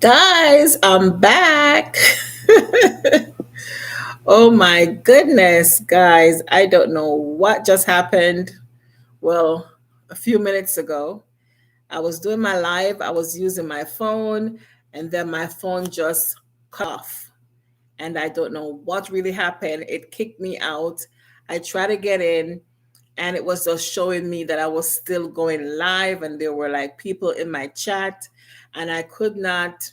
Guys, I'm back. Oh my goodness, guys. I don't know what just happened. Well, a few minutes ago, I was doing my live, I was using my phone, and then my phone just cut off. And I don't know what really happened. It kicked me out. I tried to get in, and it was just showing me that I was still going live, and there were like people in my chat, and I could not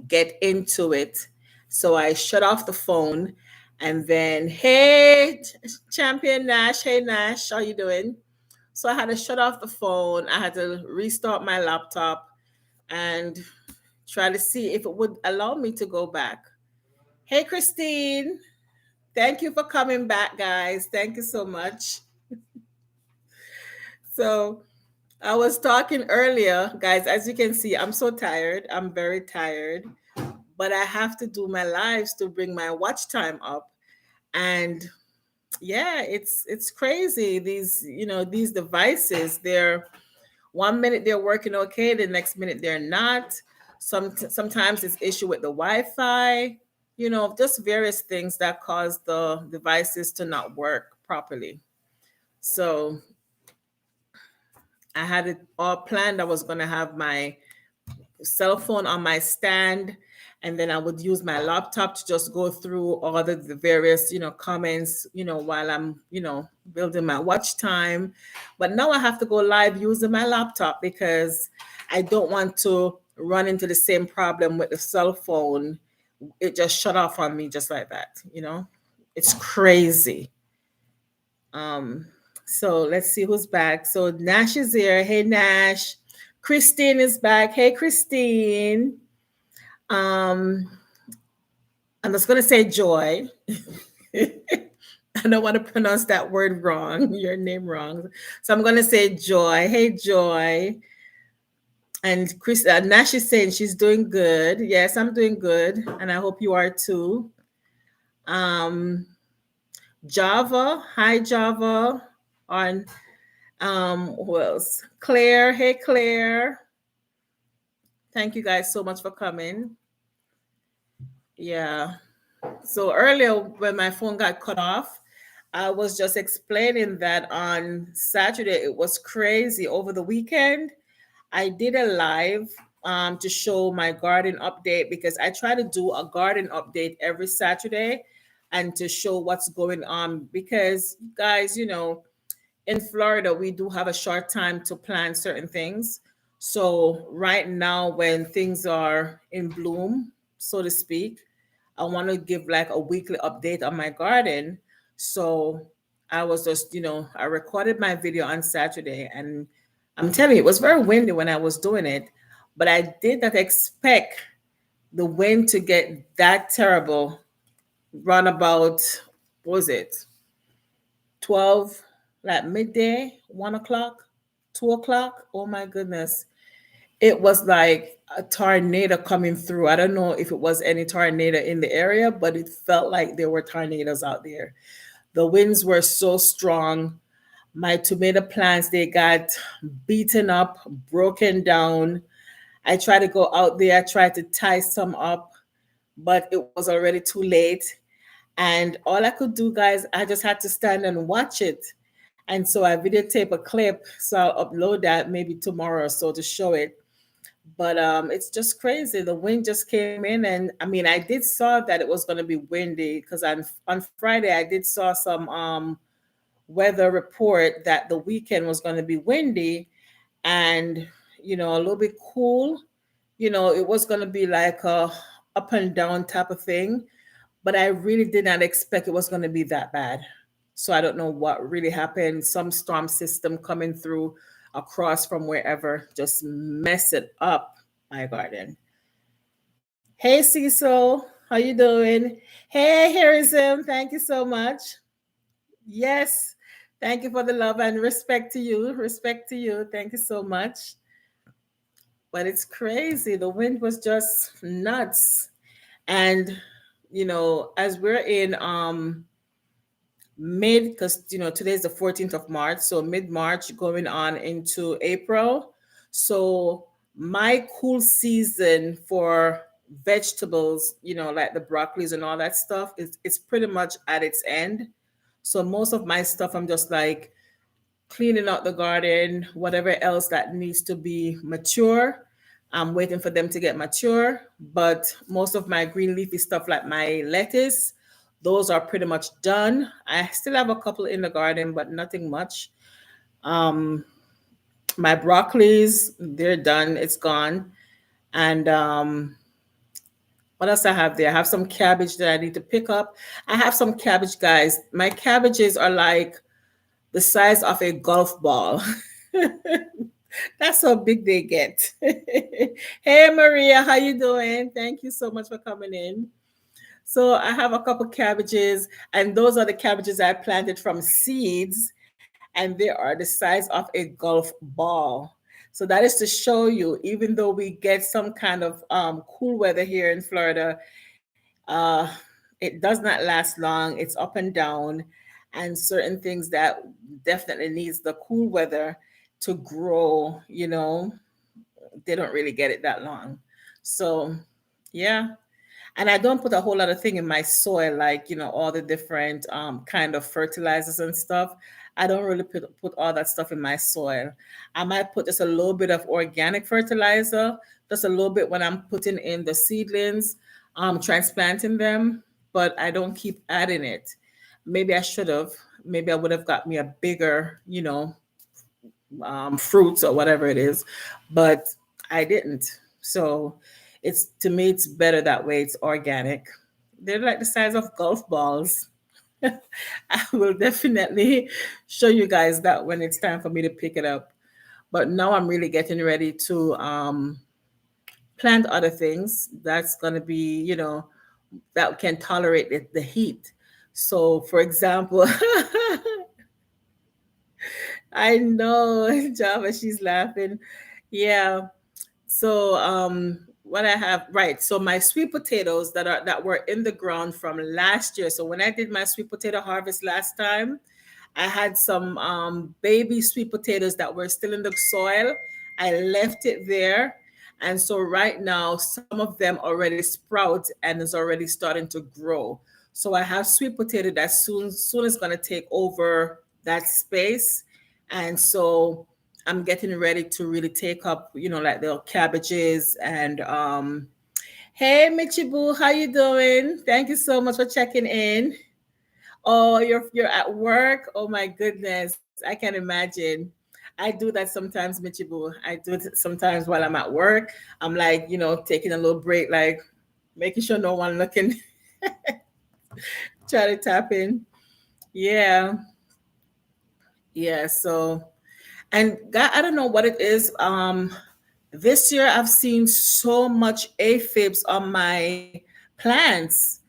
get into it. So I shut off the phone and then, hey, champion Nash, hey Nash, how you doing? So I had to shut off the phone. I had to restart my laptop and try to see if it would allow me to go back. Hey, Christine, thank you for coming back, guys. Thank you so much. So I was talking earlier, guys. As you can see, I'm so tired. I'm very tired, but I have to do my lives to bring my watch time up. And yeah, it's crazy. These devices, they're 1 minute they're working okay, the next minute they're not. Sometimes it's issue with the Wi-Fi, just various things that cause the devices to not work properly. So I had it all planned. I was gonna have my cell phone on my stand, and then I would use my laptop to just go through all the various comments while I'm building my watch time. But now I have to go live using my laptop because I don't want to run into the same problem with the cell phone. It just shut off on me just like that. It's crazy. So let's see who's back. So Nash is here. Hey Nash. Christine is back. Hey Christine. Um, I'm just gonna say Joy. I don't want to pronounce that word wrong, your name wrong. So I'm gonna say Joy. Hey Joy. And Nash is saying she's doing good. Yes, I'm doing good, and I hope you are too. Um, Java. Hi Java. On who else? Claire. Hey Claire. Thank you guys so much for coming. Yeah. So earlier when my phone got cut off, I was just explaining that on Saturday it was crazy. Over the weekend, I did a live to show my garden update because I try to do a garden update every Saturday and to show what's going on because guys, in Florida, we do have a short time to plan certain things. So, right now, when things are in bloom, so to speak, I want to give like a weekly update on my garden. So, I was just, I recorded my video on Saturday, and I'm telling you, it was very windy when I was doing it, but I did not expect the wind to get that terrible. Run about, what was it? 12, like midday, 1 o'clock, 2 o'clock. Oh my goodness. It was like a tornado coming through. I don't know if it was any tornado in the area, but it felt like there were tornadoes out there. The winds were so strong. My tomato plants, they got beaten up, broken down. I tried to go out there, I tried to tie some up, but it was already too late. And all I could do, guys, I just had to stand and watch it. And so I videotape a clip. So I'll upload that maybe tomorrow or so to show it. But it's just crazy. The wind just came in, and I mean, I did saw that it was going to be windy because on Friday I did saw some weather report that the weekend was going to be windy and a little bit cool. It was going to be like a up and down type of thing, but I really did not expect it was going to be that bad. So I don't know what really happened. Some storm system coming through across from wherever just mess it up my garden. Hey Cecil, how you doing? Hey Harrison, thank you so much. Yes, thank you for the love and respect to you. Respect to you. Thank you so much. But it's crazy. The wind was just nuts. And as we're in mid, because today's the 14th of March, so mid-March going on into April. So My cool season for vegetables, like the broccolis and all that stuff, is it's pretty much at its end. So most of my stuff, I'm just like cleaning out the garden, whatever else that needs to be mature. I'm waiting for them to get mature. But most of my green leafy stuff, like my lettuce, those are pretty much done. I still have a couple in the garden, but nothing much. Um, my broccolis, they're done. It's gone. And what else I have there? I have some cabbage that I need to pick up. I have some cabbage, guys. My cabbages are like the size of a golf ball. That's how big they get. Hey Maria, how you doing? Thank you so much for coming in. So I have a couple cabbages, and those are the cabbages I planted from seeds, and they are the size of a golf ball. So that is to show you, even though we get some kind of cool weather here in Florida, uh, it does not last long. It's up and down, and certain things that definitely needs the cool weather to grow, they don't really get it that long. So, yeah. And I don't put a whole lot of thing in my soil, like, all the different kind of fertilizers and stuff. I don't really put all that stuff in my soil. I might put just a little bit of organic fertilizer, just a little bit when I'm putting in the seedlings, transplanting them, but I don't keep adding it. Maybe I should have. Maybe I would have got me a bigger, fruits or whatever it is, but I didn't. So it's to me, it's better that way. It's organic. They're like the size of golf balls. I will definitely show you guys that when it's time for me to pick it up. But now I'm really getting ready to plant other things that's going to be, that can tolerate the heat. So, for example, I know Java, she's laughing. Yeah. So what I have, right. So my sweet potatoes that were in the ground from last year. So when I did my sweet potato harvest last time, I had some baby sweet potatoes that were still in the soil. I left it there. And so right now, some of them already sprout and is already starting to grow. So I have sweet potato that soon is going to take over that space. And so I'm getting ready to really take up, like the cabbages and hey Michibu, how you doing? Thank you so much for checking in. Oh, you're at work. Oh my goodness, I can imagine. I do that sometimes, Michibu. I do it sometimes while I'm at work. I'm like, taking a little break, like making sure no one looking, try to tap in. Yeah, yeah. So, and God, I don't know what it is. This year I've seen so much aphids on my plants.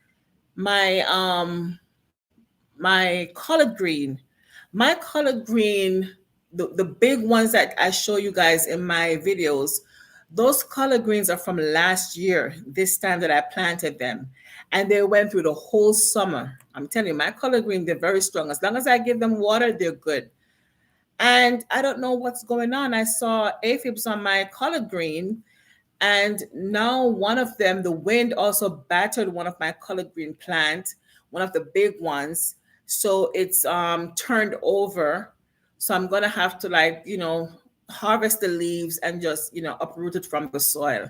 My collard green. My collard green, the big ones that I show you guys in my videos, those collard greens are from last year, this time that I planted them. And they went through the whole summer. I'm telling you, my collard green, they're very strong. As long as I give them water, they're good. And I don't know what's going on. I saw aphids on my collard green, and now one of them, the wind also battered one of my collard green plant, one of the big ones. So it's turned over. So I'm gonna have to like, harvest the leaves and just, uproot it from the soil.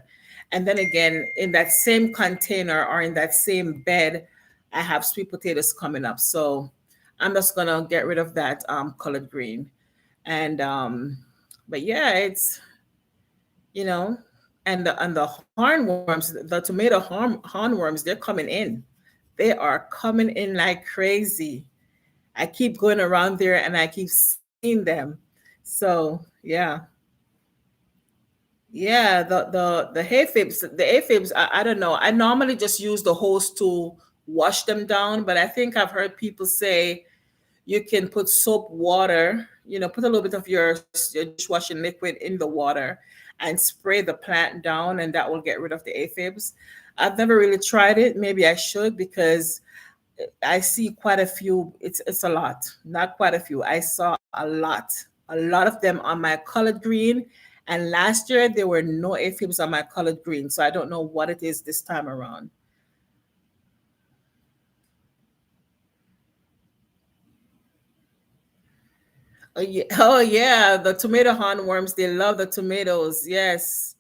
And then again, in that same container or in that same bed, I have sweet potatoes coming up. So I'm just gonna get rid of that colored green. And but yeah, it's you know, and the hornworms, the tomato hornworms, they're coming in. They are coming in like crazy. I keep going around there and I keep seeing them. So yeah, yeah. The aphids. I don't know. I normally just use the hose to wash them down, but I think I've heard people say you can put soap water, put a little bit of your dishwashing liquid in the water and spray the plant down, and that will get rid of the aphids. I've never really tried it. Maybe I should because I see quite a few. It's a lot, not quite a few. I saw a lot of them on my collard green And last year there were no aphids on my collard green, so I don't know what it is this time around. Oh yeah, the tomato hornworms, they love the tomatoes. Yes,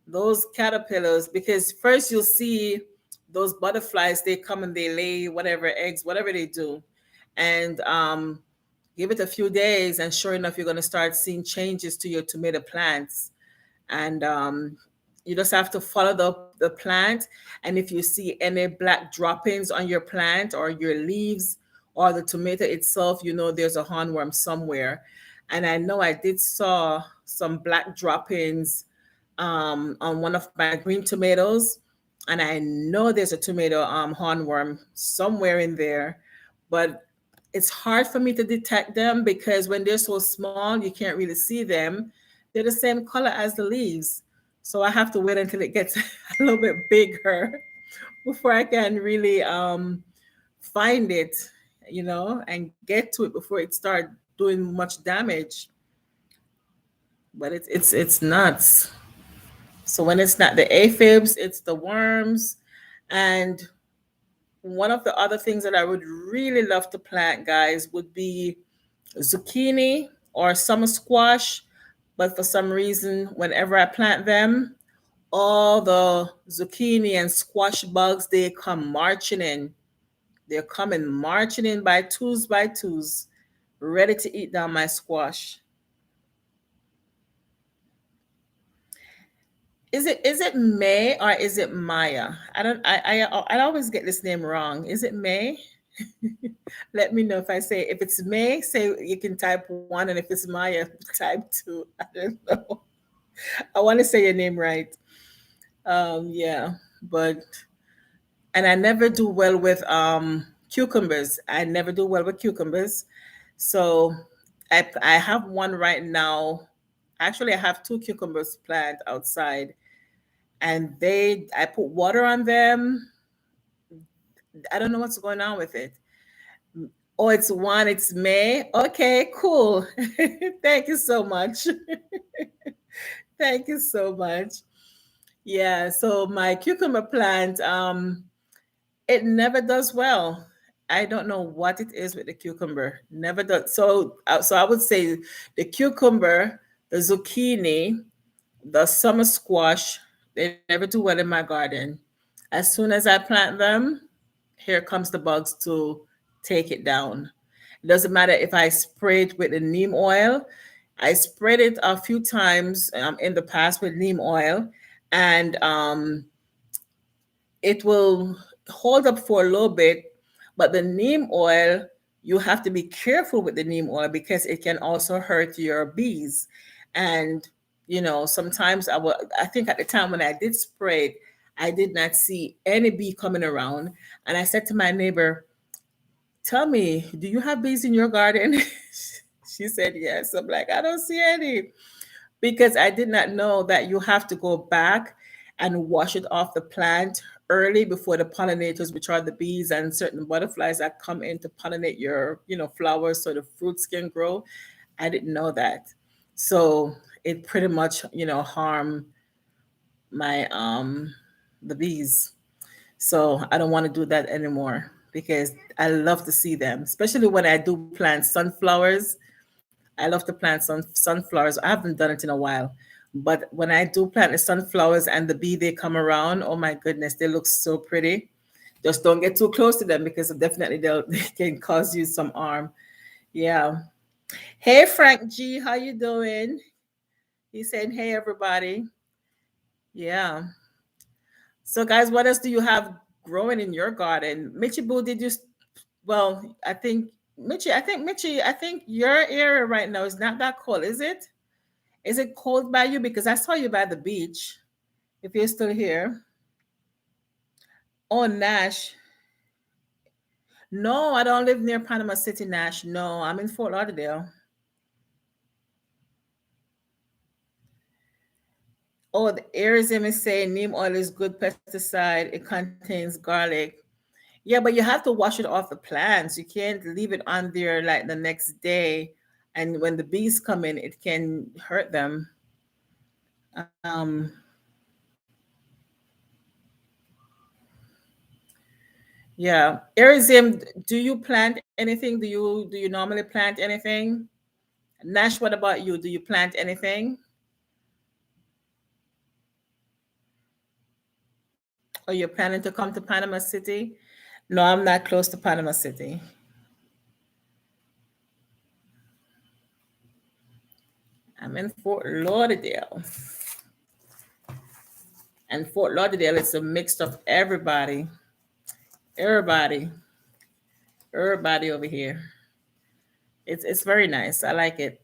those caterpillars, because first you'll see those butterflies, they come and they lay whatever eggs, whatever they do. And give it a few days, and sure enough, you're going to start seeing changes to your tomato plants. And you just have to follow the plant. And if you see any black droppings on your plant or your leaves or the tomato itself, you know there's a hornworm somewhere. And I know I did saw some black droppings on one of my green tomatoes, and I know there's a tomato hornworm somewhere in there, but it's hard for me to detect them because when they're so small, you can't really see them. They're the same color as the leaves. So I have to wait until it gets a little bit bigger before I can really find it, and get to it before it start doing much damage. But it's nuts. So when it's not the aphids, it's the worms. And one of the other things that I would really love to plant, guys, would be zucchini or summer squash. But for some reason, whenever I plant them, all the zucchini and squash bugs, they come marching in. They're coming marching in by twos, ready to eat down my squash. Is it May or is it Maya? I don't I always get this name wrong. Is it May? Let me know if it's May, say you can type one, and if it's Maya, type two. I don't know. I want to say your name right. Yeah, but and I never do well with cucumbers. I never do well with cucumbers. So I have one right now. Actually, I have two cucumbers planted outside, and I put water on them. I don't know what's going on with it. Oh, it's May. Okay, cool. Thank you so much. Thank you so much. Yeah, so my cucumber plant, it never does well. I don't know what it is with the cucumber. Never does. So I would say the cucumber, the zucchini, the summer squash, they never do well in my garden. As soon as I plant them, here comes the bugs to take it down. It doesn't matter if I spray it with the neem oil. I sprayed it a few times in the past with neem oil, and it will hold up for a little bit. But the neem oil, you have to be careful with the neem oil because it can also hurt your bees. And sometimes I think at the time when I did spray it, I did not see any bee coming around. And I said to my neighbor, "Tell me, do you have bees in your garden?" She said yes. I'm like, "I don't see any." Because I did not know that you have to go back and wash it off the plant early before the pollinators, which are the bees and certain butterflies that come in to pollinate your, flowers so the fruits can grow. I didn't know that. So it pretty much, harm my the bees. So I don't want to do that anymore because I love to see them, especially when I do plant sunflowers. I love to plant sunflowers. I haven't done it in a while, but when I do plant the sunflowers and the bee they come around, oh my goodness, they look so pretty. Just don't get too close to them because definitely they can cause you some harm. Yeah. Hey Frank G, how you doing? He's saying hey everybody. Yeah. So guys, what else do you have growing in your garden? Mitchie Boo, did you? Well, I think your area right now is not that cold, is it? Is it cold by you? Because I saw you by the beach. If you're still here. Oh, Nash. No, I don't live near Panama City, Nash. No, I'm in Fort Lauderdale. Oh, the Arizim is saying neem oil is good pesticide. It contains garlic. Yeah, but you have to wash it off the plants. You can't leave it on there like the next day. And when the bees come in, it can hurt them. Um, yeah. Arizim, do you plant anything? Do you normally plant anything? Nash, what about you? Do you plant anything? Or you're planning to come to Panama City? No, I'm not close to Panama City. I'm in Fort Lauderdale. And Fort Lauderdale is a mix of everybody. Everybody. Everybody over here. It's very nice. I like it.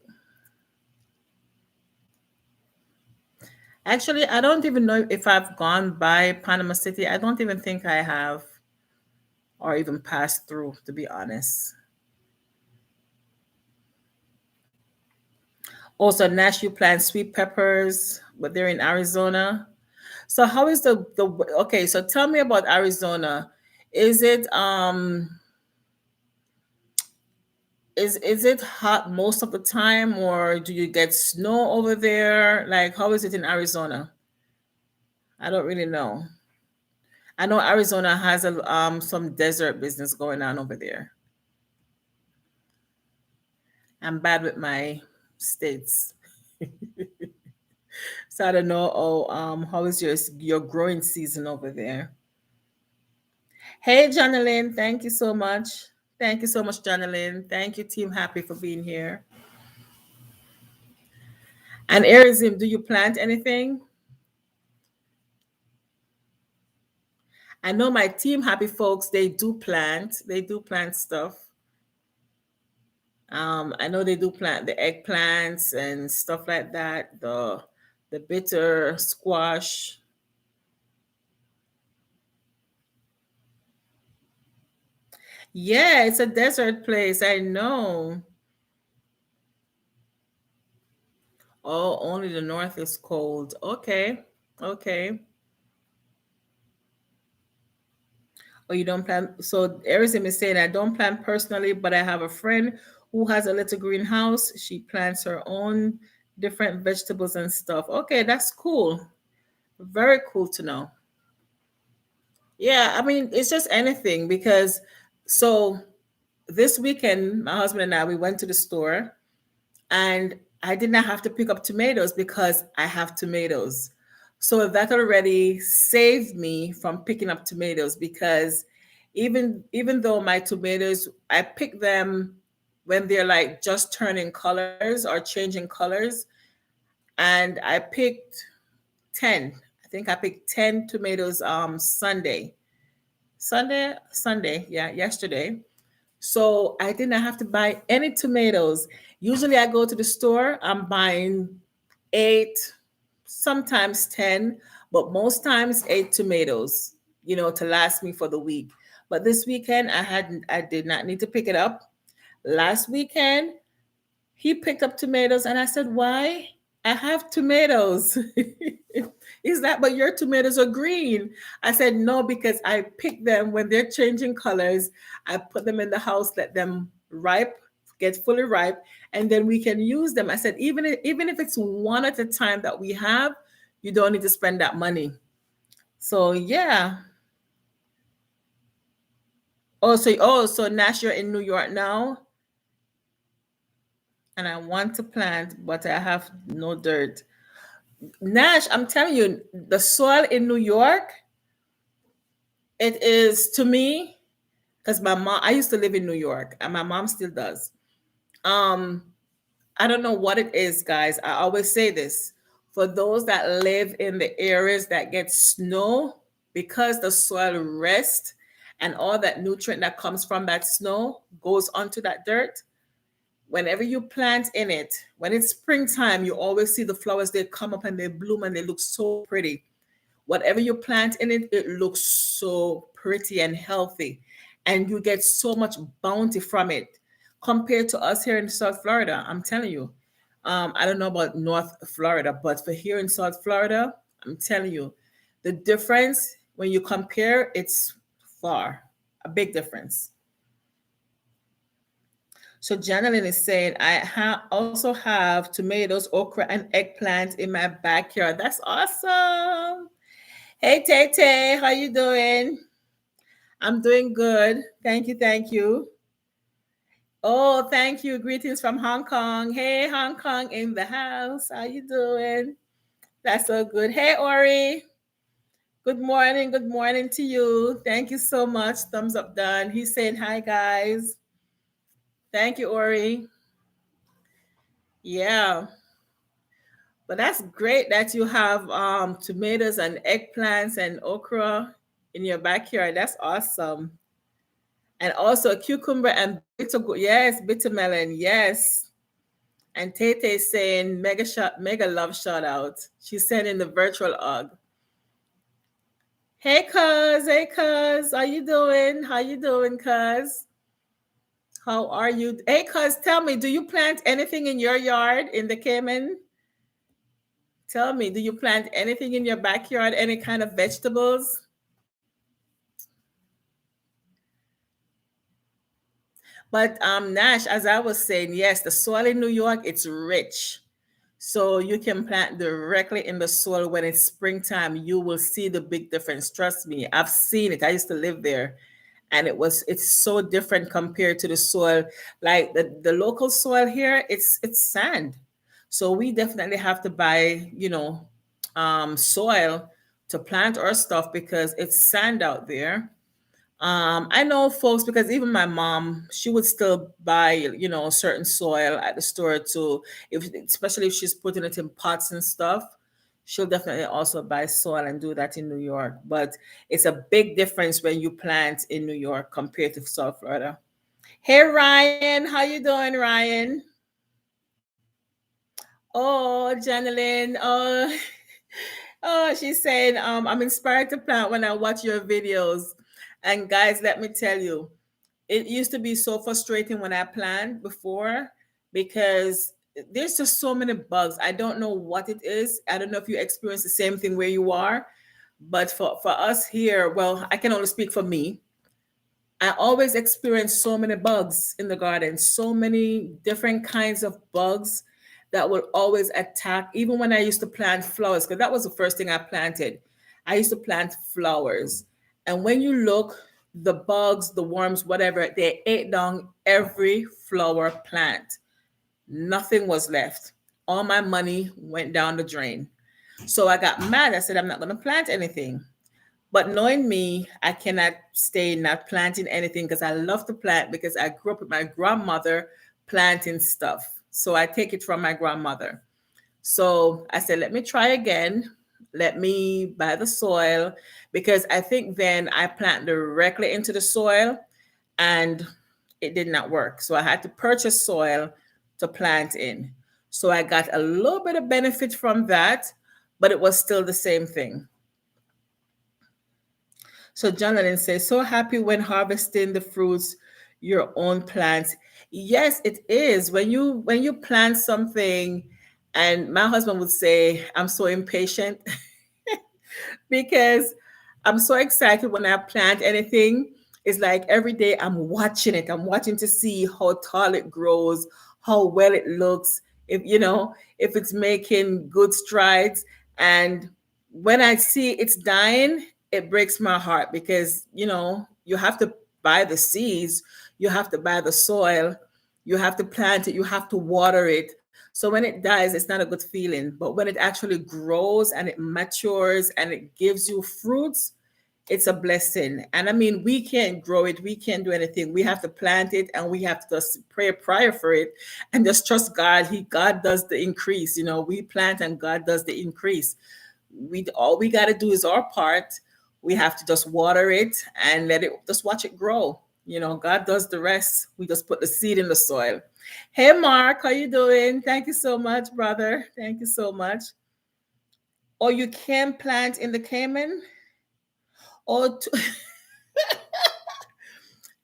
Actually, I don't even know if I've gone by Panama City. I don't even think I have or even passed through, to be honest. Also, Nash, you plant sweet peppers, but they're in Arizona. So how is the okay, so tell me about Arizona. Is it is it hot most of the time, or do you get snow over there? Like how is it in Arizona? I don't really know. I know Arizona has a some desert business going on over there. I'm bad with my states. So I don't know. Oh, how is your growing season over there? Hey, Jonalyn, thank you so much. Thank you so much, Jonalyn. Thank you, Team Happy, for being here. And Arizim, do you plant anything? I know my Team Happy folks, they do plant. They do plant stuff. I know they do plant the eggplants and stuff like that. The bitter squash. Yeah, it's a desert place. I know. Oh, only the north is cold. Okay. Okay. Oh, you don't plant. So Erizim is saying, I don't plant personally, but I have a friend who has a little greenhouse. She plants her own different vegetables and stuff. Okay, that's cool. Very cool to know. Yeah, I mean, it's just anything because so this weekend, my husband and I, we went to the store and I did not have to pick up tomatoes because I have tomatoes. So that already saved me from picking up tomatoes because even though my tomatoes, I pick them when they're like just turning colors or changing colors, and I picked 10. I think I picked 10 tomatoes Sunday. Sunday, yeah, yesterday. So I didn't have to buy any tomatoes. Usually I go to the store, I'm buying eight, sometimes 10, but most times eight tomatoes, to last me for the week. But this weekend I did not need to pick it up. Last weekend he picked up tomatoes and I said, "Why? I have tomatoes." He's like, "But your tomatoes are green." I said, "No, because I pick them when they're changing colors. I put them in the house, let them ripe, get fully ripe, and then we can use them." I said, even if it's one at a time that we have, you don't need to spend that money. So yeah. So Nash, you're in New York now, and I want to plant, but I have no dirt. Nash, I'm telling you, the soil in New York, it is to me, because my mom, I used to live in New York, and my mom still does. Um, I don't know what it is, guys. I always say this. For those that live in the areas that get snow, because the soil rests and all that nutrient that comes from that snow goes onto that dirt, whenever you plant in it, when it's springtime, you always see the flowers, they come up and they bloom and they look so pretty. Whatever you plant in it, it looks so pretty and healthy. And you get so much bounty from it compared to us here in South Florida. I'm telling you. I don't know about North Florida, but for here in South Florida, I'm telling you, the difference when you compare, it's far a big difference. So Janelyn is saying, also have tomatoes, okra, and eggplant in my backyard. That's awesome. Hey Tay Tay, how you doing? I'm doing good. Thank you, thank you. Oh, thank you. Greetings from Hong Kong. Hey, Hong Kong in the house. How you doing? That's so good. Hey, Ori. Good morning. Good morning to you. Thank you so much. Thumbs up done. He's saying hi, guys. Thank you, Ori. Yeah. But that's great that you have tomatoes and eggplants and okra in your backyard. That's awesome. And also cucumber and bitter, yes, bitter melon, yes. And Tete is saying mega love shout out. She's sending the virtual hug. Hey cuz, how you doing? How you doing, cuz? How are you? Hey cuz, tell me, do you plant anything in your yard in the Cayman? Tell me, do you plant anything in your backyard? Any kind of vegetables? But Nash, as I was saying, yes, the soil in New York, it's rich. So you can plant directly in the soil when it's springtime. You will see the big difference. Trust me, I've seen it. I used to live there, and it's so different compared to the soil. Like the local soil here, it's sand. So we definitely have to buy, soil to plant our stuff because it's sand out there. I know folks because even my mom, she would still buy, certain soil at the store to, especially if she's putting it in pots and stuff, she'll definitely also buy soil and do that in New York. But it's a big difference when you plant in New York compared to South Florida. Hey Ryan, how you doing, Ryan? Oh, Janeline. Oh, oh, she's saying, I'm inspired to plant when I watch your videos. And guys, let me tell you, it used to be so frustrating when I planned before because there's just so many bugs. I don't know what it is. I don't know if you experience the same thing where you are, but for us here, well, I can only speak for me. I always experience so many bugs in the garden, so many different kinds of bugs that will always attack. Even when I used to plant flowers, because that was the first thing I planted. I used to plant flowers. And when you look, the bugs, the worms, whatever, they ate down every flower plant. Nothing was left. All my money went down the drain. So I got mad. I said, I'm not going to plant anything. But knowing me, I cannot stay not planting anything because I love to plant because I grew up with my grandmother planting stuff. So I take it from my grandmother. So I said, let me try again. Let me buy the soil because I think then I plant directly into the soil and it did not work. So I had to purchase soil to plant in. So I got a little bit of benefit from that, but it was still the same thing. So Jonathan says, so happy when harvesting the fruits, your own plants. Yes, it is. When you plant something, and my husband would say, I'm so impatient because I'm so excited when I plant anything. It's like every day I'm watching it. I'm watching to see how tall it grows, how well it looks, if it's making good strides. And when I see it's dying, it breaks my heart because, you have to buy the seeds, you have to buy the soil, you have to plant it, you have to water it. So when it dies, it's not a good feeling. But when it actually grows and it matures and it gives you fruits, it's a blessing. And I mean, we can't grow it, we can't do anything. We have to plant it and we have to just pray a prayer for it and just trust God. God does the increase. We plant and God does the increase. We all we got to do is our part. We have to just water it and let it just watch it grow. God does the rest. We just put the seed in the soil. Hey Mark, how you doing? Thank you so much, brother. Thank you so much. Or you can plant in the Cayman. Or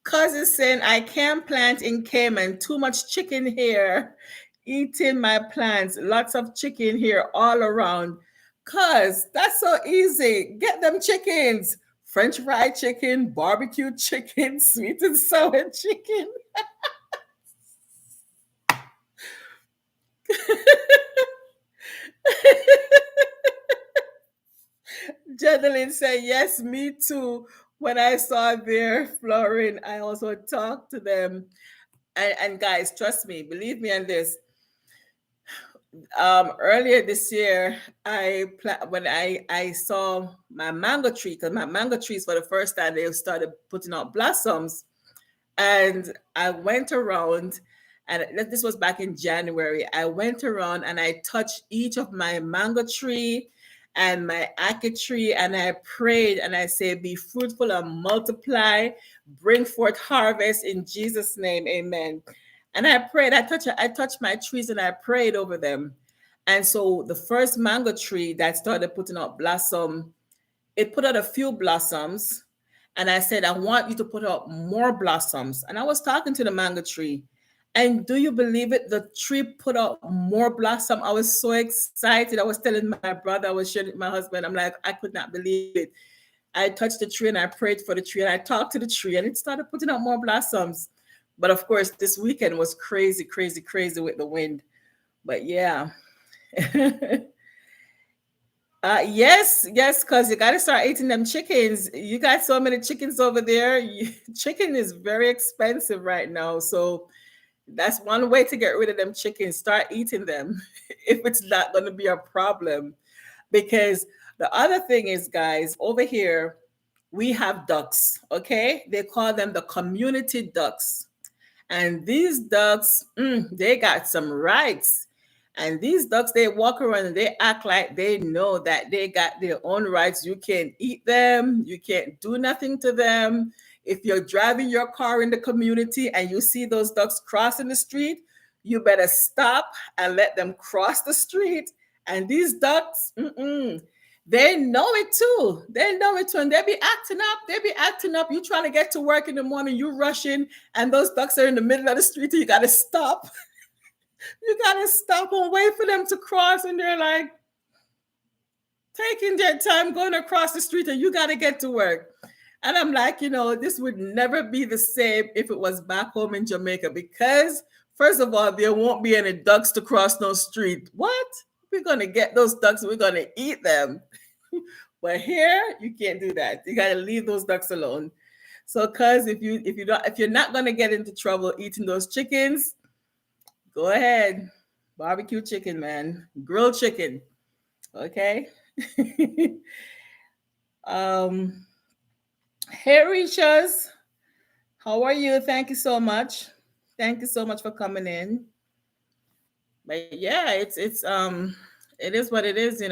cousin saying I can plant in Cayman. Too much chicken here. Eating my plants. Lots of chicken here all around. Cuz that's so easy. Get them chickens. French fried chicken, barbecue chicken, sweet and sour chicken. Gwendolyn said, yes, me too. When I saw their flooring, I also talked to them. And guys, trust me, believe me on this. Earlier this year, when I saw my mango tree, because my mango trees for the first time they started putting out blossoms, and I went around, and this was back in January. I went around and I touched each of my mango tree and my ackee tree, and I prayed and I said, "Be fruitful and multiply, bring forth harvest in Jesus' name, Amen." And I prayed. I touched my trees and I prayed over them. And so the first mango tree that started putting out blossom, it put out a few blossoms, and I said, I want you to put out more blossoms. And I was talking to the mango tree, and do you believe it, the tree put out more blossom. I was so excited. I was telling my brother, I was sharing with my husband, I'm like, I could not believe it. I touched the tree and I prayed for the tree and I talked to the tree and it started putting out more blossoms. But of course, this weekend was crazy, crazy, crazy with the wind. But yeah. Yes, yes, because you got to start eating them chickens. You got so many chickens over there. Chicken is very expensive right now. So that's one way to get rid of them chickens. Start eating them if it's not going to be a problem. Because the other thing is, guys, over here, we have ducks, okay? They call them the community ducks. And these ducks, they got some rights. And these ducks, they walk around and they act like they know that they got their own rights. You can't eat them, you can't do nothing to them. If you're driving your car in the community and you see those ducks crossing the street, you better stop and let them cross the street. And these ducks, they know it too. They know it too. And they be acting up. They be acting up. You trying to get to work in the morning, you rushing, and those ducks are in the middle of the street. And you got to stop. You got to stop and wait for them to cross. And they're like taking their time going across the street, and you got to get to work. And I'm like, this would never be the same if it was back home in Jamaica, because first of all, there won't be any ducks to cross no street. What? We're going to get those ducks and we're going to eat them. But here, you can't do that. You got to leave those ducks alone. So, cuz if you're not going to get into trouble eating those chickens, go ahead. Barbecue chicken, man. Grilled chicken. Okay? um Hey, Richas. How are you? Thank you so much. Thank you so much for coming in. But yeah, it is what it is.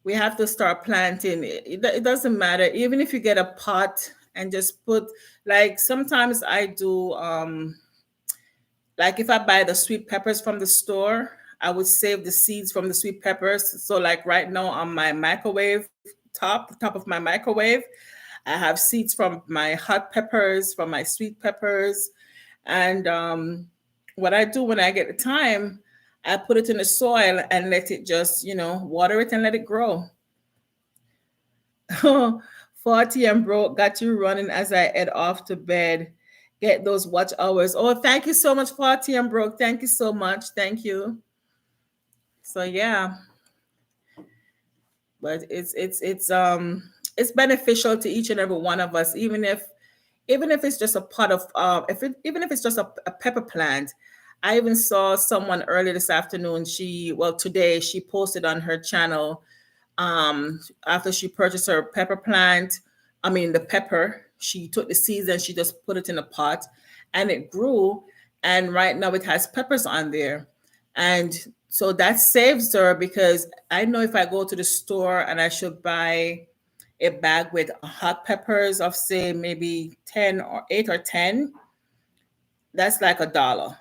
We have to start planting. It doesn't matter. Even if you get a pot and just put, like, sometimes I do, like if I buy the sweet peppers from the store, I would save the seeds from the sweet peppers. So like right now on my microwave the top of my microwave, I have seeds from my hot peppers, from my sweet peppers. And what I do when I get the time, I put it in the soil and let it just, water it and let it grow. 40 and broke, got you running as I head off to bed. Get those watch hours. Oh, thank you so much, 40 and broke. Thank you so much. Thank you. So yeah, but it's beneficial to each and every one of us, even if it's just a pot of even if it's just a pepper plant. I even saw someone earlier this afternoon. Today she posted on her channel, after she purchased her pepper plant. I mean, the pepper, she took the seeds and she just put it in a pot and it grew. And right now it has peppers on there. And so that saves her, because I know if I go to the store and I should buy a bag with hot peppers of, say, maybe 10 or 8 or 10, that's like $1.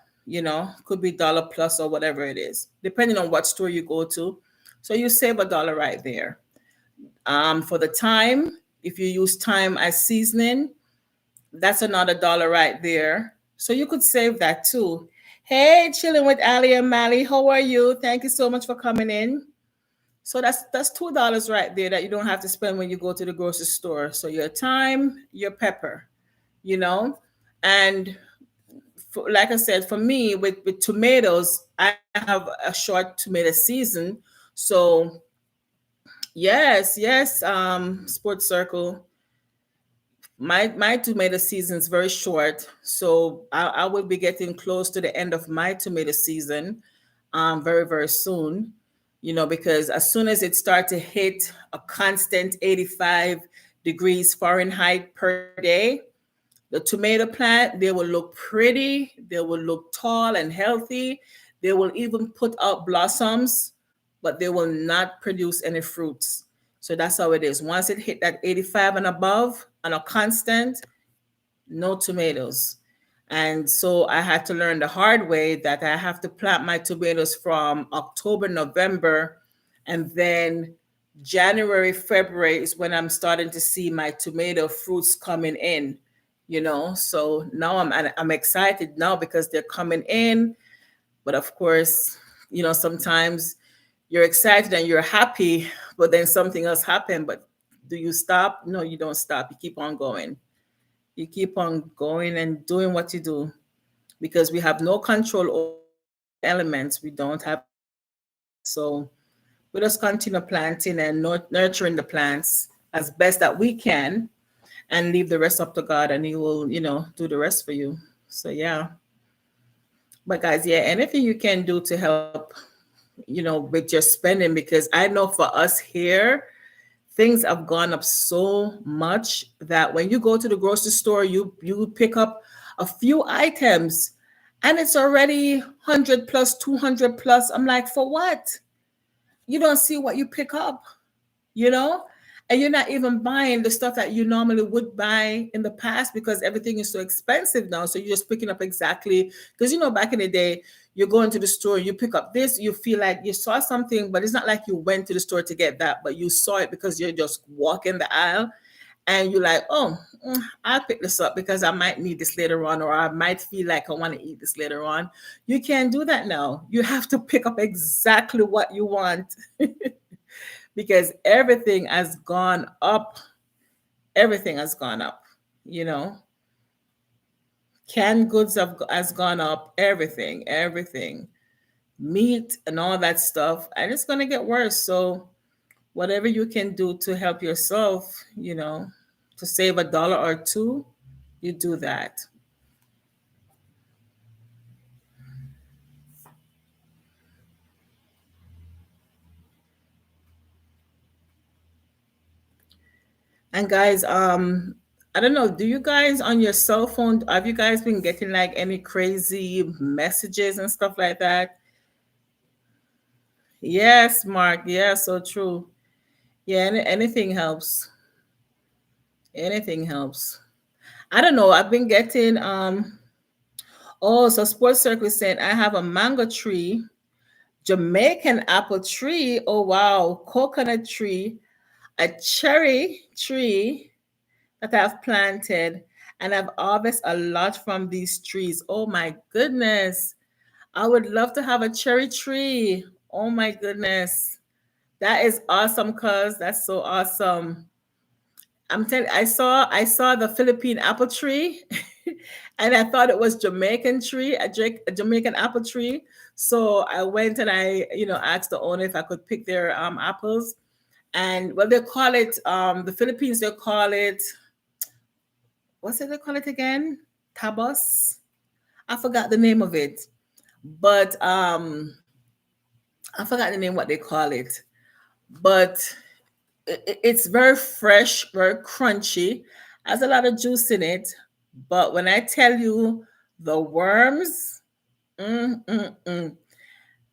Could be dollar plus or whatever it is, depending on what store you go to. So you save $1 right there. For the thyme, if you use thyme as seasoning, that's another $1 right there. So you could save that too. Hey, chilling with Ali and Mally, how are you? Thank you so much for coming in. So that's $2 right there that you don't have to spend when you go to the grocery store. So your thyme, your pepper, you know, and like I said, for me with tomatoes, I have a short tomato season. So Yes, yes. Sports Circle. My tomato season is very short, so I will be getting close to the end of my tomato season, very very soon. Because as soon as it starts to hit a constant 85 degrees Fahrenheit per day, the tomato plant, they will look pretty, they will look tall and healthy. They will even put out blossoms, but they will not produce any fruits. So that's how it is. Once it hit that 85 and above on a constant, no tomatoes. And so I had to learn the hard way that I have to plant my tomatoes from October, November, and then January, February is when I'm starting to see my tomato fruits coming in. So now I'm excited now because they're coming in. But of course, sometimes you're excited and you're happy, but then something else happened. But do you stop? No, you don't stop. You keep on going. You keep on going and doing what you do because we have no control over the elements. We don't have any control over that. So we just continue planting and nurturing the plants as best that we can and leave the rest up to God and He will, do the rest for you. So yeah. But guys, yeah, anything you can do to help, with your spending, because I know for us here, things have gone up so much that when you go to the grocery store, you pick up a few items and it's already 100 plus, 200 plus. I'm like, for what? You don't see what you pick up, you know? And you're not even buying the stuff that you normally would buy in the past because everything is so expensive now. So you're just picking up exactly because back in the day, you go into the store, you pick up this, you feel like you saw something, but it's not like you went to the store to get that, but you saw it because you're just walking the aisle and you're like, oh, I'll pick this up because I might need this later on, or I might feel like I want to eat this later on. You can't do that now. You have to pick up exactly what you want because everything has gone up. Everything has gone up, you know. Canned goods has gone up. Everything, meat and all that stuff, and it's gonna get worse. So whatever you can do to help yourself, to save a dollar or two, you do that. And guys, I don't know, do you guys on your cell phone, have you guys been getting like any crazy messages and stuff like that? Yes, Mark. Yeah, so true. Yeah, anything helps. Anything helps. I don't know. I've been getting oh, so Sports Circle is saying I have a mango tree, Jamaican apple tree. Oh wow, coconut tree, a cherry tree that I've planted, and I've harvested a lot from these trees. Oh my goodness. I would love to have a cherry tree. Oh my goodness. That is awesome, cuz that's so awesome. I'm telling I saw the Philippine apple tree and I thought it was Jamaican tree, a Jamaican apple tree. So I went and I, asked the owner if I could pick their apples. And well, they call it the Philippines, they call it, what's it they call it again? Tabos. I forgot the name of it. But I forgot the name what they call it. But it's very fresh, very crunchy, has a lot of juice in it. But when I tell you the worms, mm, mm, mm,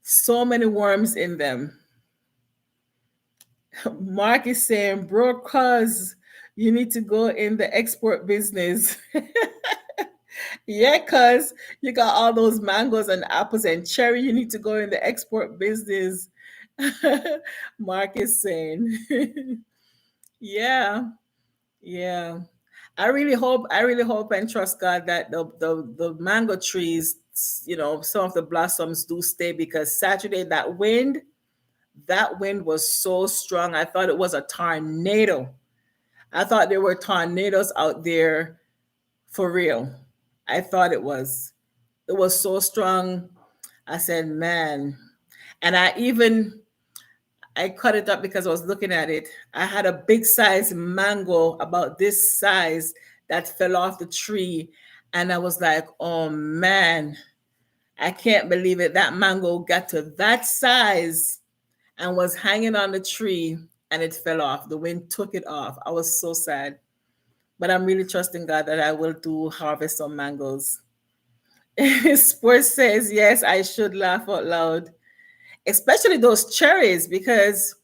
so many worms in them. Mark is saying, bro, cuz you need to go in the export business. Yeah, cuz you got all those mangoes and apples and cherry. You need to go in the export business. Mark is saying, yeah. Yeah. I really hope and trust God that the mango trees, some of the blossoms do stay because Saturday that wind was so strong. I thought it was a tornado. I thought there were tornadoes out there for real. I thought it was. It was so strong. I said, man. And I cut it up because I was looking at it. I had a big size mango about this size that fell off the tree. And I was like, oh man, I can't believe it. That mango got to that size and was hanging on the tree and it fell off. The wind took it off. I was so sad. But I'm really trusting God that I will do harvest some mangoes. Sports says, yes, I should laugh out loud, especially those cherries because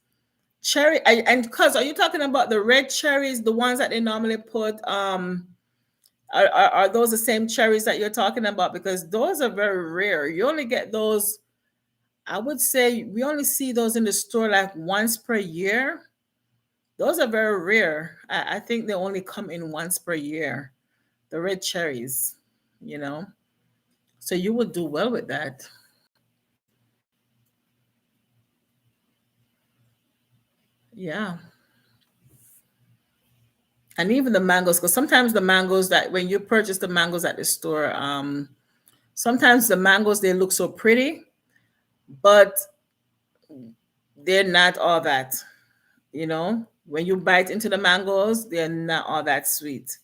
and because are you talking about the red cherries, the ones that they normally put? Are those the same cherries that you're talking about? Because those are very rare. You only get those. I would say we only see those in the store like once per year. Those are very rare. I think they only come in once per year. The red cherries, you know. So you would do well with that. Yeah. And even the mangoes, because sometimes the mangoes that when you purchase the mangoes at the store, sometimes the mangoes they look so pretty, but they're not all that, you know. When you bite into the mangoes, they're not all that sweet.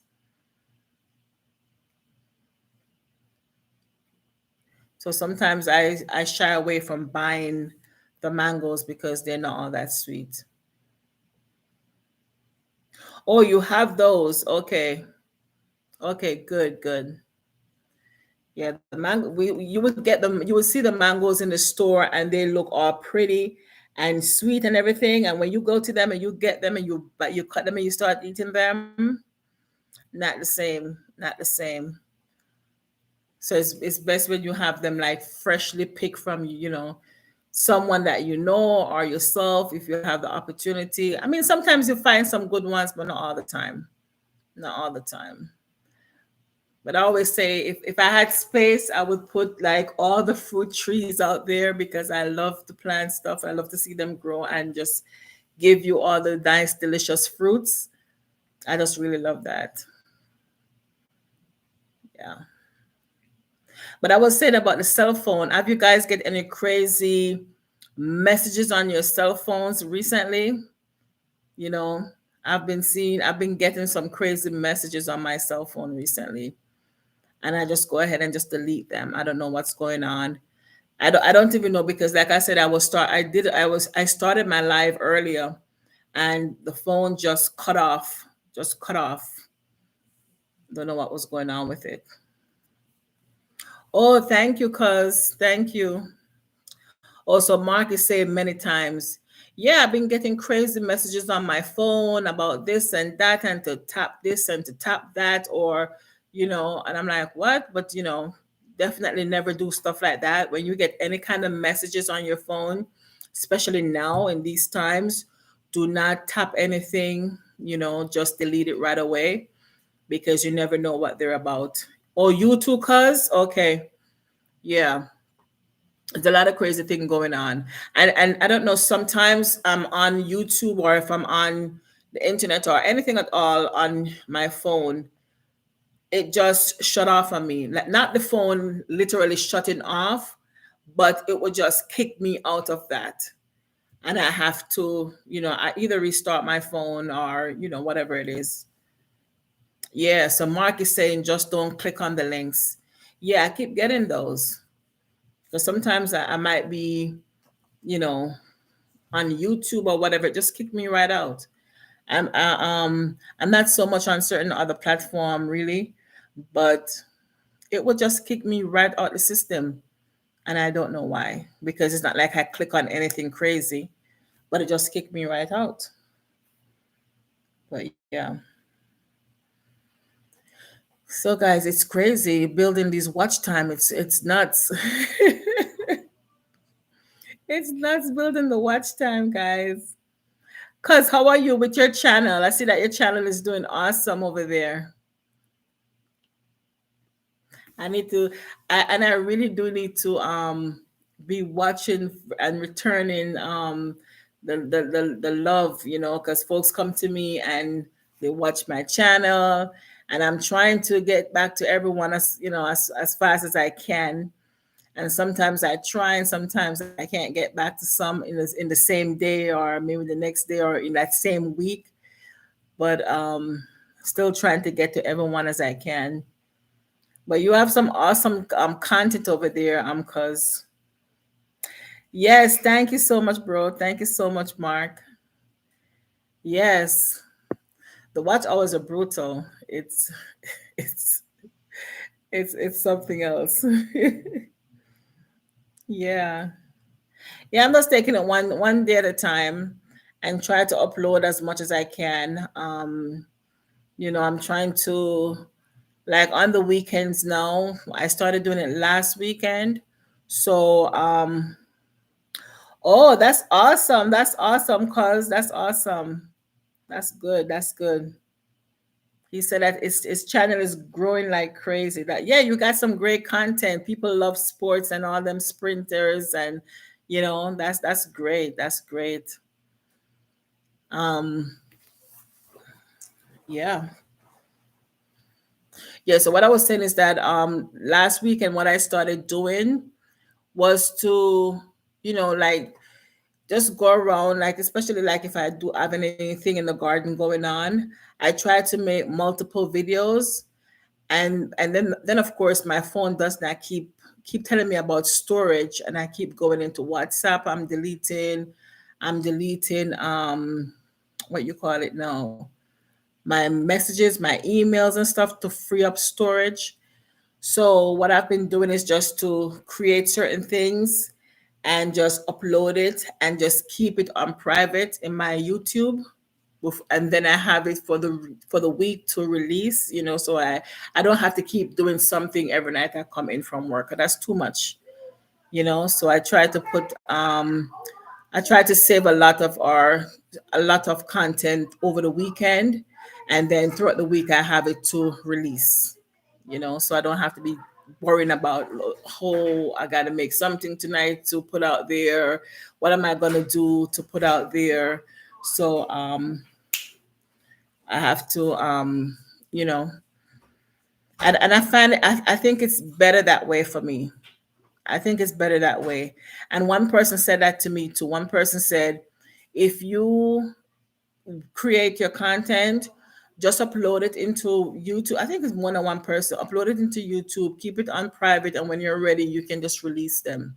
So sometimes I shy away from buying the mangoes because they're not all that sweet. Oh, you have those. Okay. Okay, good, good. Yeah, the mango you would get them, you would see the mangoes in the store and they look all pretty and sweet and everything. And when you go to them and you get them and you cut them and you start eating them, not the same. Not the same. So it's best when you have them like freshly picked from someone that you know or yourself if you have the opportunity. I mean, sometimes you find some good ones, but not all the time. Not all the time. But I always say if I had space, I would put like all the fruit trees out there because I love to plant stuff. I love to see them grow and just give you all the nice, delicious fruits. I just really love that. Yeah. But I was saying about the cell phone. Have you guys get any crazy messages on your cell phones recently? You know, I've been getting some crazy messages on my cell phone recently. And I just go ahead and just delete them. I don't know what's going on. I don't even know because like I said, I started my live earlier and the phone just cut off. Just cut off. Don't know what was going on with it. Oh, thank you, cuz. Thank you. Also, Mark is saying many times, yeah, I've been getting crazy messages on my phone about this and that, and to tap this and to tap that, and I'm like, what? But, definitely never do stuff like that. When you get any kind of messages on your phone, especially now in these times, do not tap anything, just delete it right away because you never know what they're about. Oh, you too, cuz? Okay. Yeah, there's a lot of crazy thing going on, and I don't know, sometimes I'm on YouTube or if I'm on the internet or anything at all on my phone, it just shut off on me, like not the phone literally shutting off, but it would just kick me out of that, and I have to, I either restart my phone or whatever it is. Yeah, so Mark is saying just don't click on the links. Yeah, I keep getting those because sometimes I might be, you know, on YouTube or whatever, just kick me right out. I'm not so much on certain other platform really, but it will just kick me right out the system, and I don't know why. Because it's not like I click on anything crazy, but it just kicked me right out. But yeah. So guys, it's crazy building these watch time. It's nuts. It's nuts building the watch time, guys. Cuz how are you with your channel? I see that your channel is doing awesome over there. I need to, and I really do need to be watching and returning the love, because folks come to me and they watch my channel, and I'm trying to get back to everyone as fast as I can. And sometimes I try, and sometimes I can't get back to some in the same day, or maybe the next day, or in that same week. But still trying to get to everyone as I can. But you have some awesome content over there, cuz. Yes, thank you so much, bro. Thank you so much, Mark. Yes. The watch hours are brutal. It's it's something else. Yeah. Yeah, I'm just taking it one day at a time and try to upload as much as I can. I'm trying to, like, on the weekends now. I started doing it last weekend. So oh, that's awesome. That's awesome, cuz that's awesome. That's good. That's good. He said that his channel is growing like crazy. That, yeah, you got some great content. People love sports and all them sprinters, and that's great. That's great. Um, yeah. Yeah, so what I was saying is that last weekend what I started doing was to, like, just go around, like, especially like if I do have anything in the garden going on, I try to make multiple videos. And then of course my phone does not keep telling me about storage, and I keep going into WhatsApp. I'm deleting what you call it now, my messages, my emails and stuff, to free up storage. So what I've been doing is just to create certain things and just upload it and just keep it on private in my YouTube. And then I have it for the week to release, so I don't have to keep doing something every night I come in from work. That's too much, so I try to save a lot of content over the weekend, and then throughout the week I have it to release, so I don't have to be worrying about, oh, I got to make something tonight to put out there. What am I going to do to put out there? So I have to, you know, and I think it's better that way for me. I think it's better that way. And one person said that to me too. One person said, if you create your content, just upload it into YouTube. I think it's more than one person. Upload it into YouTube, keep it on private, and when you're ready, you can just release them.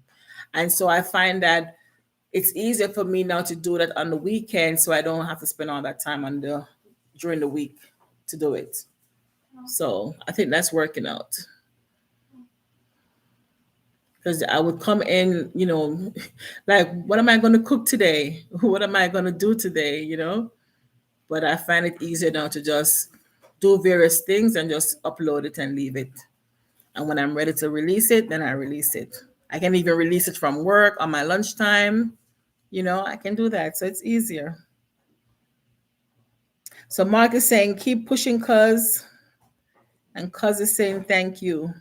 And so I find that it's easier for me now to do that on the weekend, so I don't have to spend all that time during the week to do it. So I think that's working out. Because I would come in, like, what am I going to cook today? What am I going to do today? But I find it easier now to just do various things and just upload it and leave it. And when I'm ready to release it, then I release it. I can even release it from work on my lunchtime. I can do that. So it's easier. So Mark is saying, keep pushing, cuz. And cuz is saying, thank you.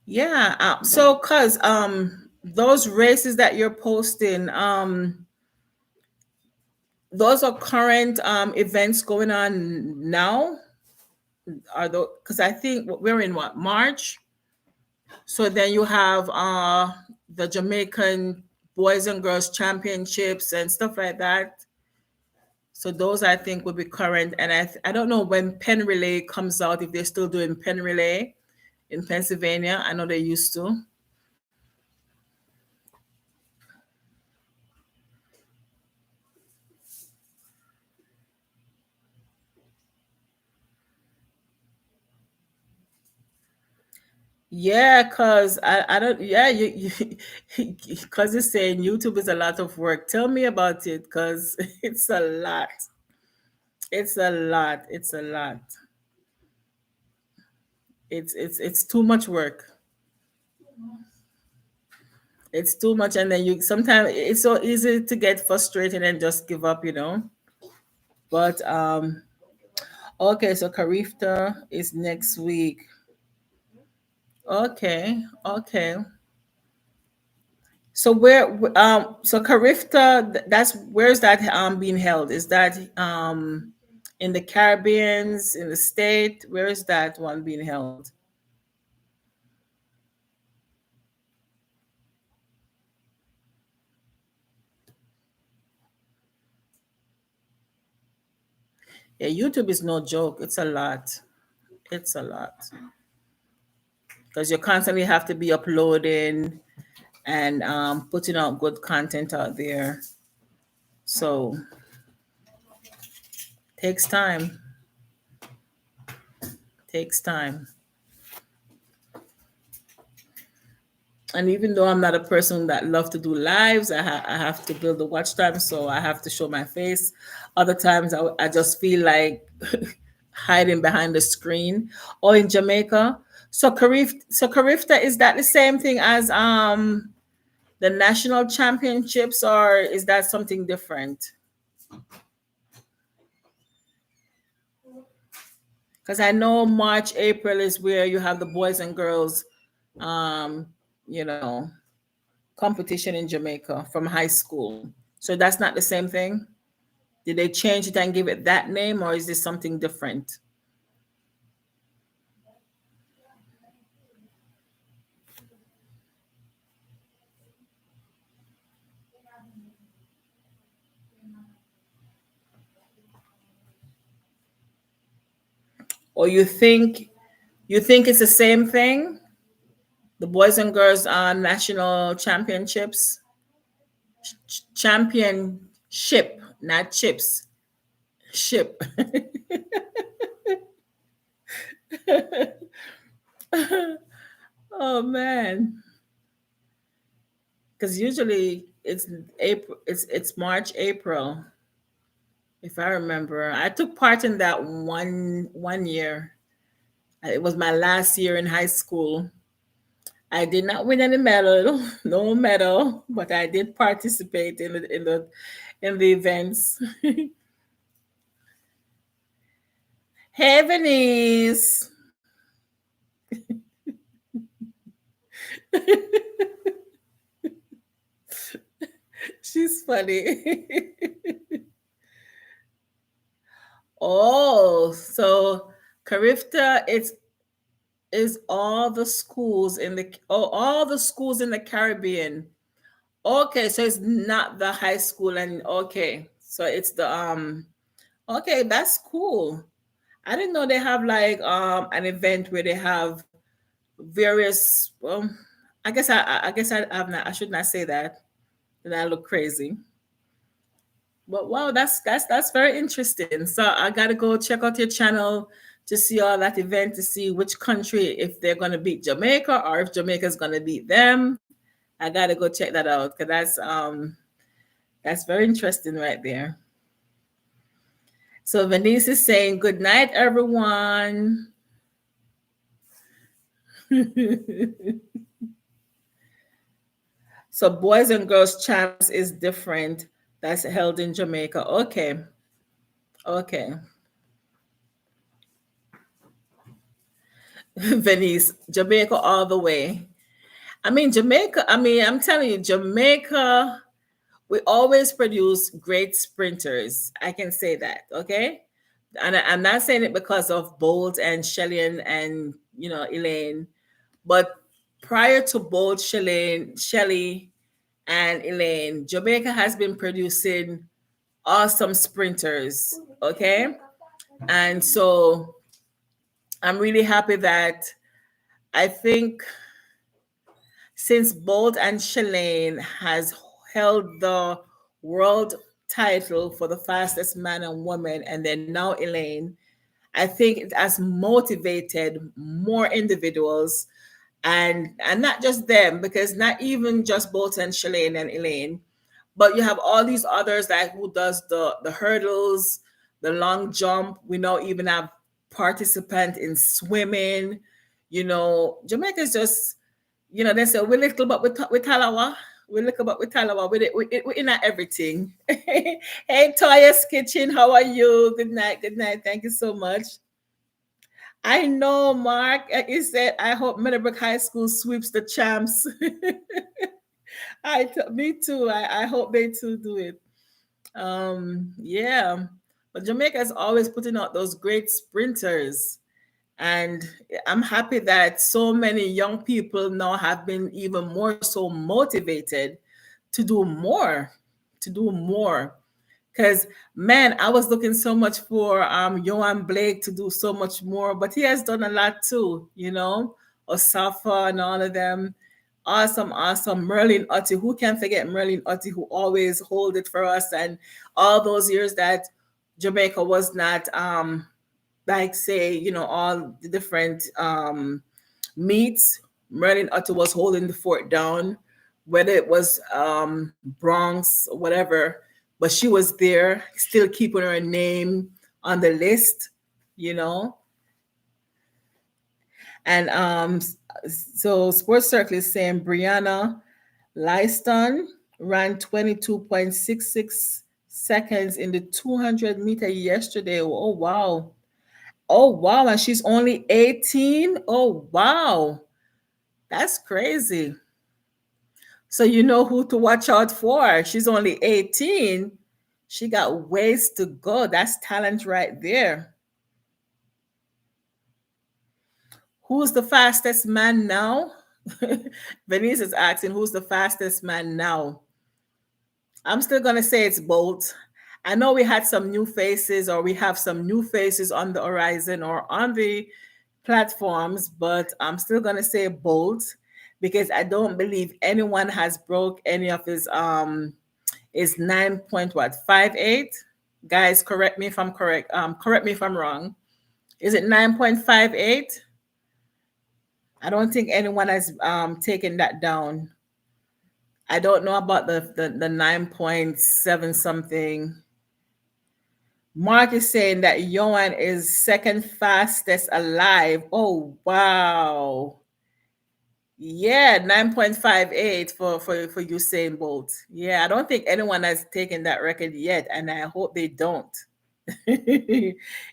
Yeah. So cuz, those races that you're posting, those are current events going on now. Are those, because I think we're in what, March? So then you have the Jamaican Boys and Girls Championships and stuff like that. So those I think will be current. And I don't know when Penn Relay comes out, if they're still doing Penn Relay in Pennsylvania. I know they used to. Yeah, cause I don't, yeah, cause it's saying YouTube is a lot of work. Tell me about it, cause it's a lot. It's a lot. It's a lot. It's too much work. It's too much, and then you sometimes it's so easy to get frustrated and just give up. But okay, so Karifta is next week. Okay, okay. So so Karifta, that's, where's that being held? Is that in the Caribbeans, in the state? Where is that one being held? Yeah, YouTube is no joke. It's a lot. It's a lot because you constantly have to be uploading and putting out good content out there. So takes time. Takes time. And even though I'm not a person that love to do lives, I have to build the watch time, so I have to show my face. Other times I just feel like hiding behind the screen. Or in Jamaica, so Carifta, is that the same thing as the national championships, or is that something different? Because I know March, April is where you have the boys and girls, um, you know, competition in Jamaica from high school. So that's not the same thing. Did they change it and give it that name, or is this something different? Or you think it's the same thing? The boys and girls national championships, championship, not chips, ship. Oh man, because usually it's April, it's March, April, if I remember. I took part in that one year. It was my last year in high school. I did not win any medal, no medal, but I did participate in the events. Hey, Venice. She's funny. Oh, so Carifta, it's is all the schools in the all the schools in the Caribbean. Okay, so it's not the high school, and okay, so it's the okay, that's cool. I didn't know they have like an event where they have various I should not say that. Then I look crazy. But wow, that's very interesting. So I gotta go check out your channel to see all that event, to see which country, if they're gonna beat Jamaica or if Jamaica's gonna beat them. I gotta go check that out because that's very interesting right there. So Venice is saying good night, everyone. So boys and girls champs is different. That's held in Jamaica. Okay. Okay. Venice, Jamaica all the way. I'm telling you, Jamaica, we always produce great sprinters. I can say that, okay? And I'm not saying it because of Bolt and Shelly and Elaine, but prior to Bolt, Shelly, and Elaine, Jamaica has been producing awesome sprinters, okay? And so I'm really happy that I think since Bolt and Shalane has held the world title for the fastest man and woman, and then now Elaine, I think it has motivated more individuals, and not just them, because not even just Bolt and Shalane and Elaine, but you have all these others like who does the hurdles, the long jump. We now even have participant in swimming. Jamaica's just, they say we little but with Talawa. We little but with Talawa. We in everything. Hey, Toya's Kitchen, how are you? Good night, good night. Thank you so much. I know, Mark. He said, I hope Meadowbrook High School sweeps the champs. Me too. I hope they too do it. Yeah. But Jamaica is always putting out those great sprinters. And I'm happy that so many young people now have been even more so motivated to do more, to do more. Because man, I was looking so much for Johan Blake to do so much more, but he has done a lot too, you know, Osafa and all of them. Awesome, awesome. Merlin Otti, who can forget Merlin Otti, who always hold it for us, and all those years that Jamaica was not like say, you know, all the different meets. Merlin Otti was holding the fort down, whether it was Bronx, whatever, but she was there, still keeping her name on the list, you know. And so Sports Circle is saying Brianna Lyston ran 22.66 seconds in the 200-meter yesterday. Oh, wow. Oh, wow. And she's only 18. Oh, wow. That's crazy. So you know who to watch out for. She's only 18. She got ways to go. That's talent right there. Who's the fastest man now? Venice is asking who's the fastest man now. I'm still gonna say it's Bolt. I know we had some new faces, or we have some new faces on the horizon or on the platforms, but I'm still gonna say Bolt because I don't believe anyone has broke any of his is 9.58. Guys, correct me if I'm correct. Correct me if I'm wrong. Is it 9.58? I don't think anyone has taken that down. I don't know about the 9.7 something. Mark is saying that Johan is second fastest alive. Oh wow. Yeah, 9.58 for Usain Bolt. Yeah, I don't think anyone has taken that record yet, and I hope they don't.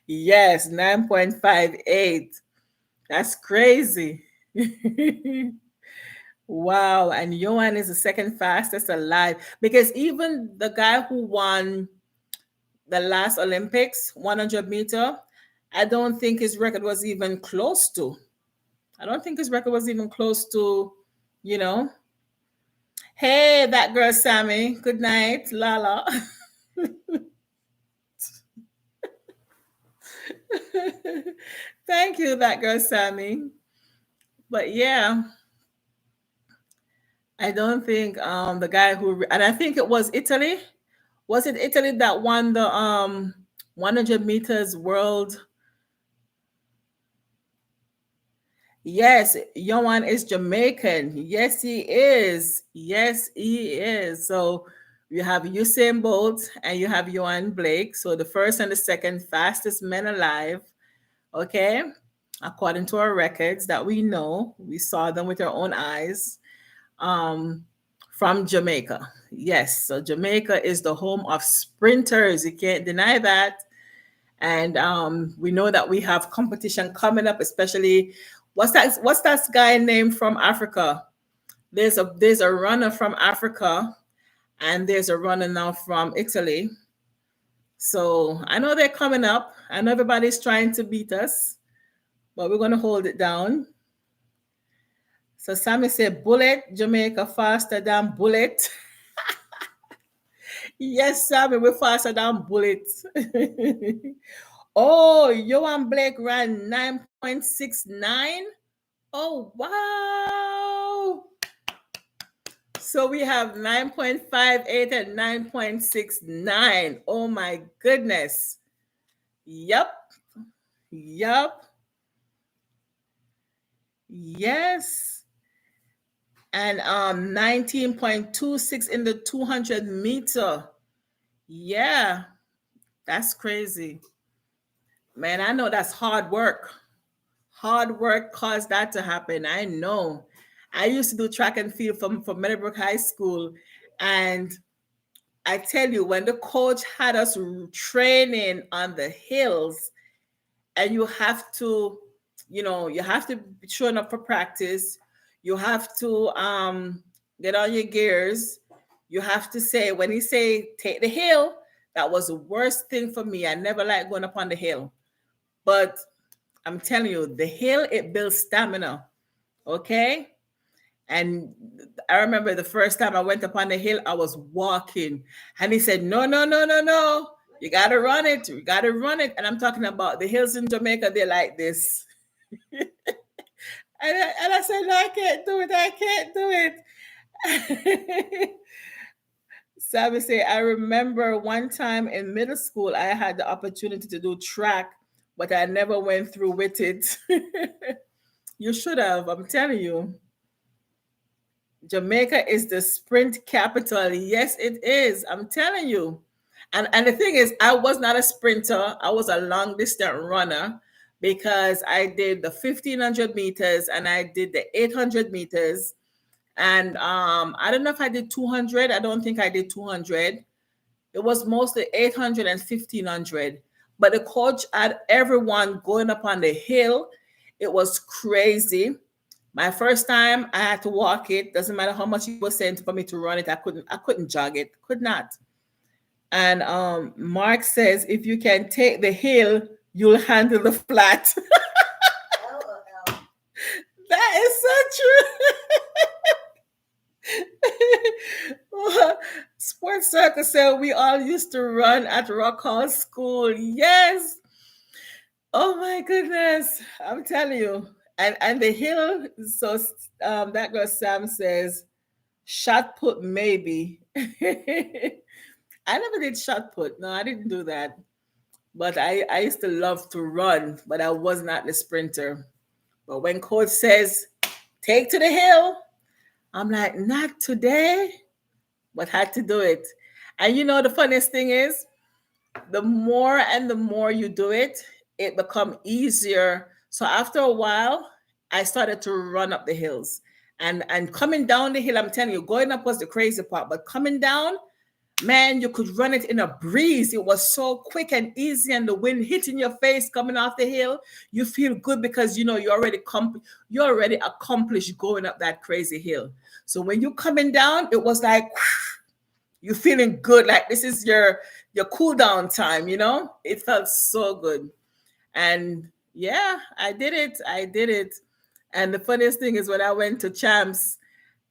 Yes, 9.58. That's crazy. Wow, and Johan is the second fastest alive because even the guy who won the last Olympics, 100-meter, I don't think his record was even close to. I don't think his record was even close to, you know. Hey, that girl Sammy. Good night, Lala. Thank you, that girl Sammy. But yeah, I don't think the guy who and I think it was Italy. Was it Italy that won the 100 meters world? Yes, Johan is Jamaican. Yes, he is. Yes, he is. So you have Usain Bolt and you have Johan Blake. So the first and the second fastest men alive. Okay. According to our records that we know, we saw them with our own eyes. Um, from Jamaica. Yes. So Jamaica is the home of sprinters. You can't deny that. And we know that we have competition coming up, especially what's that guy named from Africa? There's a runner from Africa and there's a runner now from Italy. So I know they're coming up. I know everybody's trying to beat us, but we're gonna hold it down. So Sammy said bullet, Jamaica faster than bullet. Yes, Sammy, we're faster than bullets. Oh, Johan Blake ran 9.69. Oh, wow. So we have 9.58 and 9.69. Oh, my goodness. Yep. Yep. Yes. And 19.26 in the 200-meter. Yeah, that's crazy. Man, I know that's hard work. Hard work caused that to happen. I know. I used to do track and field from Meadowbrook High School. And I tell you, when the coach had us training on the hills, and you have to, you have to be showing up for practice. You have to get on your gears. You have to say, when he say take the hill, that was the worst thing for me. I never liked going up on the hill. But I'm telling you, the hill, it builds stamina. Okay. And I remember the first time I went up on the hill, I was walking. And he said, no, no, no, no, no. You got to run it. You got to run it. And I'm talking about the hills in Jamaica, they're like this. And I said, no, I can't do it. I can't do it. Sammy say, I remember one time in middle school, I had the opportunity to do track, but I never went through with it. You should have, I'm telling you. Jamaica is the sprint capital. Yes, it is. I'm telling you. And the thing is, I was not a sprinter. I was a long distance runner because I did the 1500 meters and I did the 800 meters. And I don't know if I did 200. I don't think I did 200. It was mostly 800 and 1500. But the coach had everyone going up on the hill. It was crazy. My first time, I had to walk it. Doesn't matter how much he was saying for me to run it. I couldn't jog it. Could not. And Mark says, if you can take the hill, you'll handle the flat. That is so true. Sports Circle said we all used to run at Rock Hall School. Yes. Oh my goodness. I'm telling you. And the hill, so that girl Sam says, shot put maybe. I never did shot put. No, I didn't do that. But I used to love to run, but I was not the sprinter. But when coach says, take to the hill, I'm like, not today, but had to do it. And you know, the funniest thing is, the more and the more you do it, it become easier. So after a while, I started to run up the hills. And coming down the hill, I'm telling you, going up was the crazy part, but coming down, man, you could run it in a breeze. It was so quick and easy, and the wind hitting your face coming off the hill. You feel good because you know you already accomplished going up that crazy hill. So when you coming down, it was like you're feeling good. Like this is your cool down time. You know, it felt so good. And yeah, I did it. I did it. And the funniest thing is when I went to champs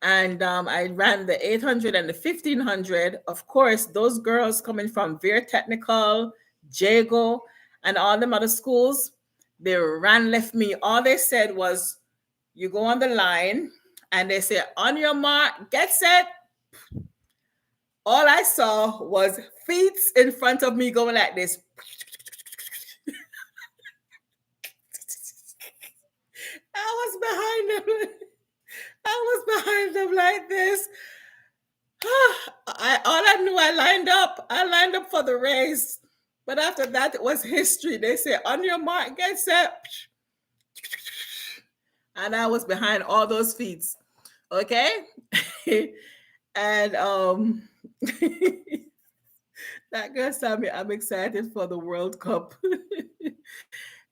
and I ran the 800 and the 1500. Of course, those girls coming from Veer Technical, Jago, and all them other schools, they ran left me. All they said was, you go on the line, and they say, on your mark, get set. All I saw was feet in front of me going like this. I was behind them. I was behind them like this. All I knew, I lined up. I lined up for the race. But after that, it was history. They say, on your mark, get set. And I was behind all those feet. Okay? And that girl said me, I'm excited for the World Cup.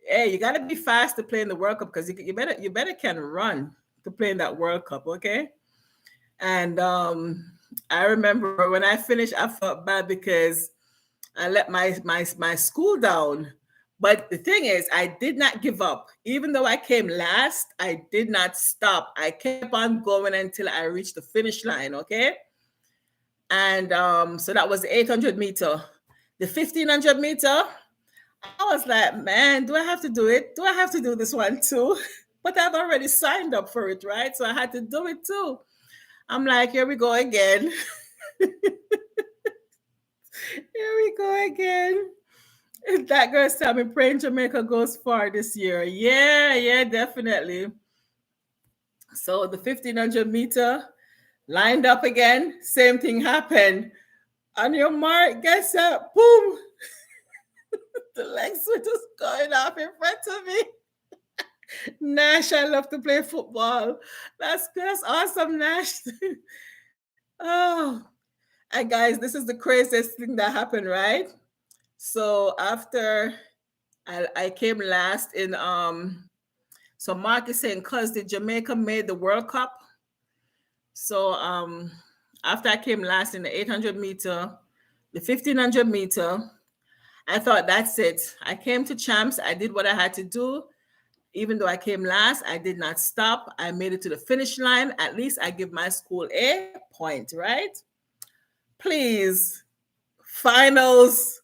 Hey, you gotta be fast to play in the World Cup because you better can run to play in that World Cup, okay? And I remember when I finished, I felt bad because I let my school down. But the thing is, I did not give up. Even though I came last, I did not stop. I kept on going until I reached the finish line, okay? And so that was the 800 meter. The 1500 meter, I was like, man, do I have to do it? Do I have to do this one too? But I've already signed up for it, right? So I had to do it too. I'm like, here we go again. Here we go again. That girl said me praying Jamaica goes far this year. Yeah, yeah, definitely. So the 1500 meter lined up again. Same thing happened. On your mark, get set, boom. The legs were just going off in front of me. Nash, I love to play football. That's awesome, Nash. Oh, and guys, this is the craziest thing that happened, right? So after I came last in so Mark is saying because the Jamaica made the World Cup. So after I came last in the 800 meter, the 1500 meter, I thought that's it. I came to champs, I did what I had to do. Even though I came last, I did not stop. I made it to the finish line. At least I give my school a point, right? Please, finals.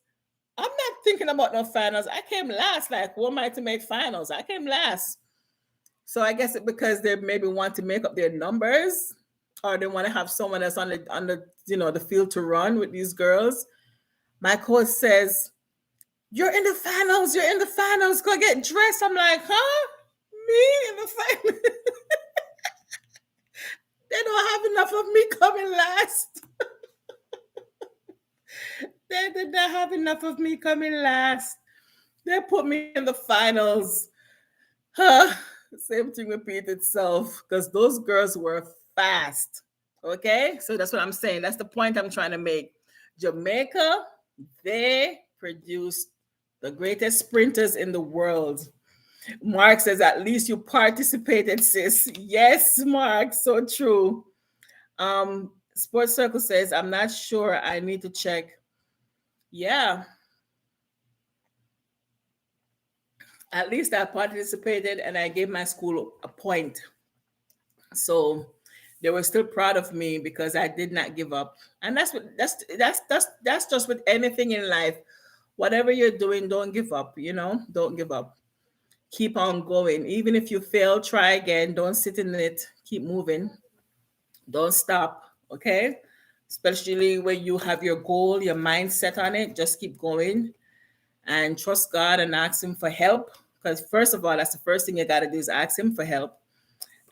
I'm not thinking about no finals. I came last. Like, who am I to make finals? I came last. So I guess it because they maybe want to make up their numbers, or they want to have someone that's on the the field to run with these girls. My coach says, "You're in the finals. You're in the finals. Go get dressed." I'm like, "Huh? Me in the finals?" They don't have enough of me coming last. They did not have enough of me coming last. They put me in the finals. Huh. Same thing repeat itself because those girls were fast. Okay, so that's what I'm saying. That's the point I'm trying to make. Jamaica, they produced the greatest sprinters in the world. Mark says, at least you participated, sis. Yes, Mark, so true. Sports Circle says, I'm not sure. I need to check. Yeah, at least I participated and I gave my school a point. So they were still proud of me because I did not give up. And that's just with anything in life. Whatever you're doing, don't give up, don't give up. Keep on going. Even if you fail, try again. Don't sit in it. Keep moving. Don't stop. Okay? Especially when you have your goal, your mindset on it, just keep going and trust God and ask Him for help. Because, first of all, that's the first thing you got to do is ask Him for help.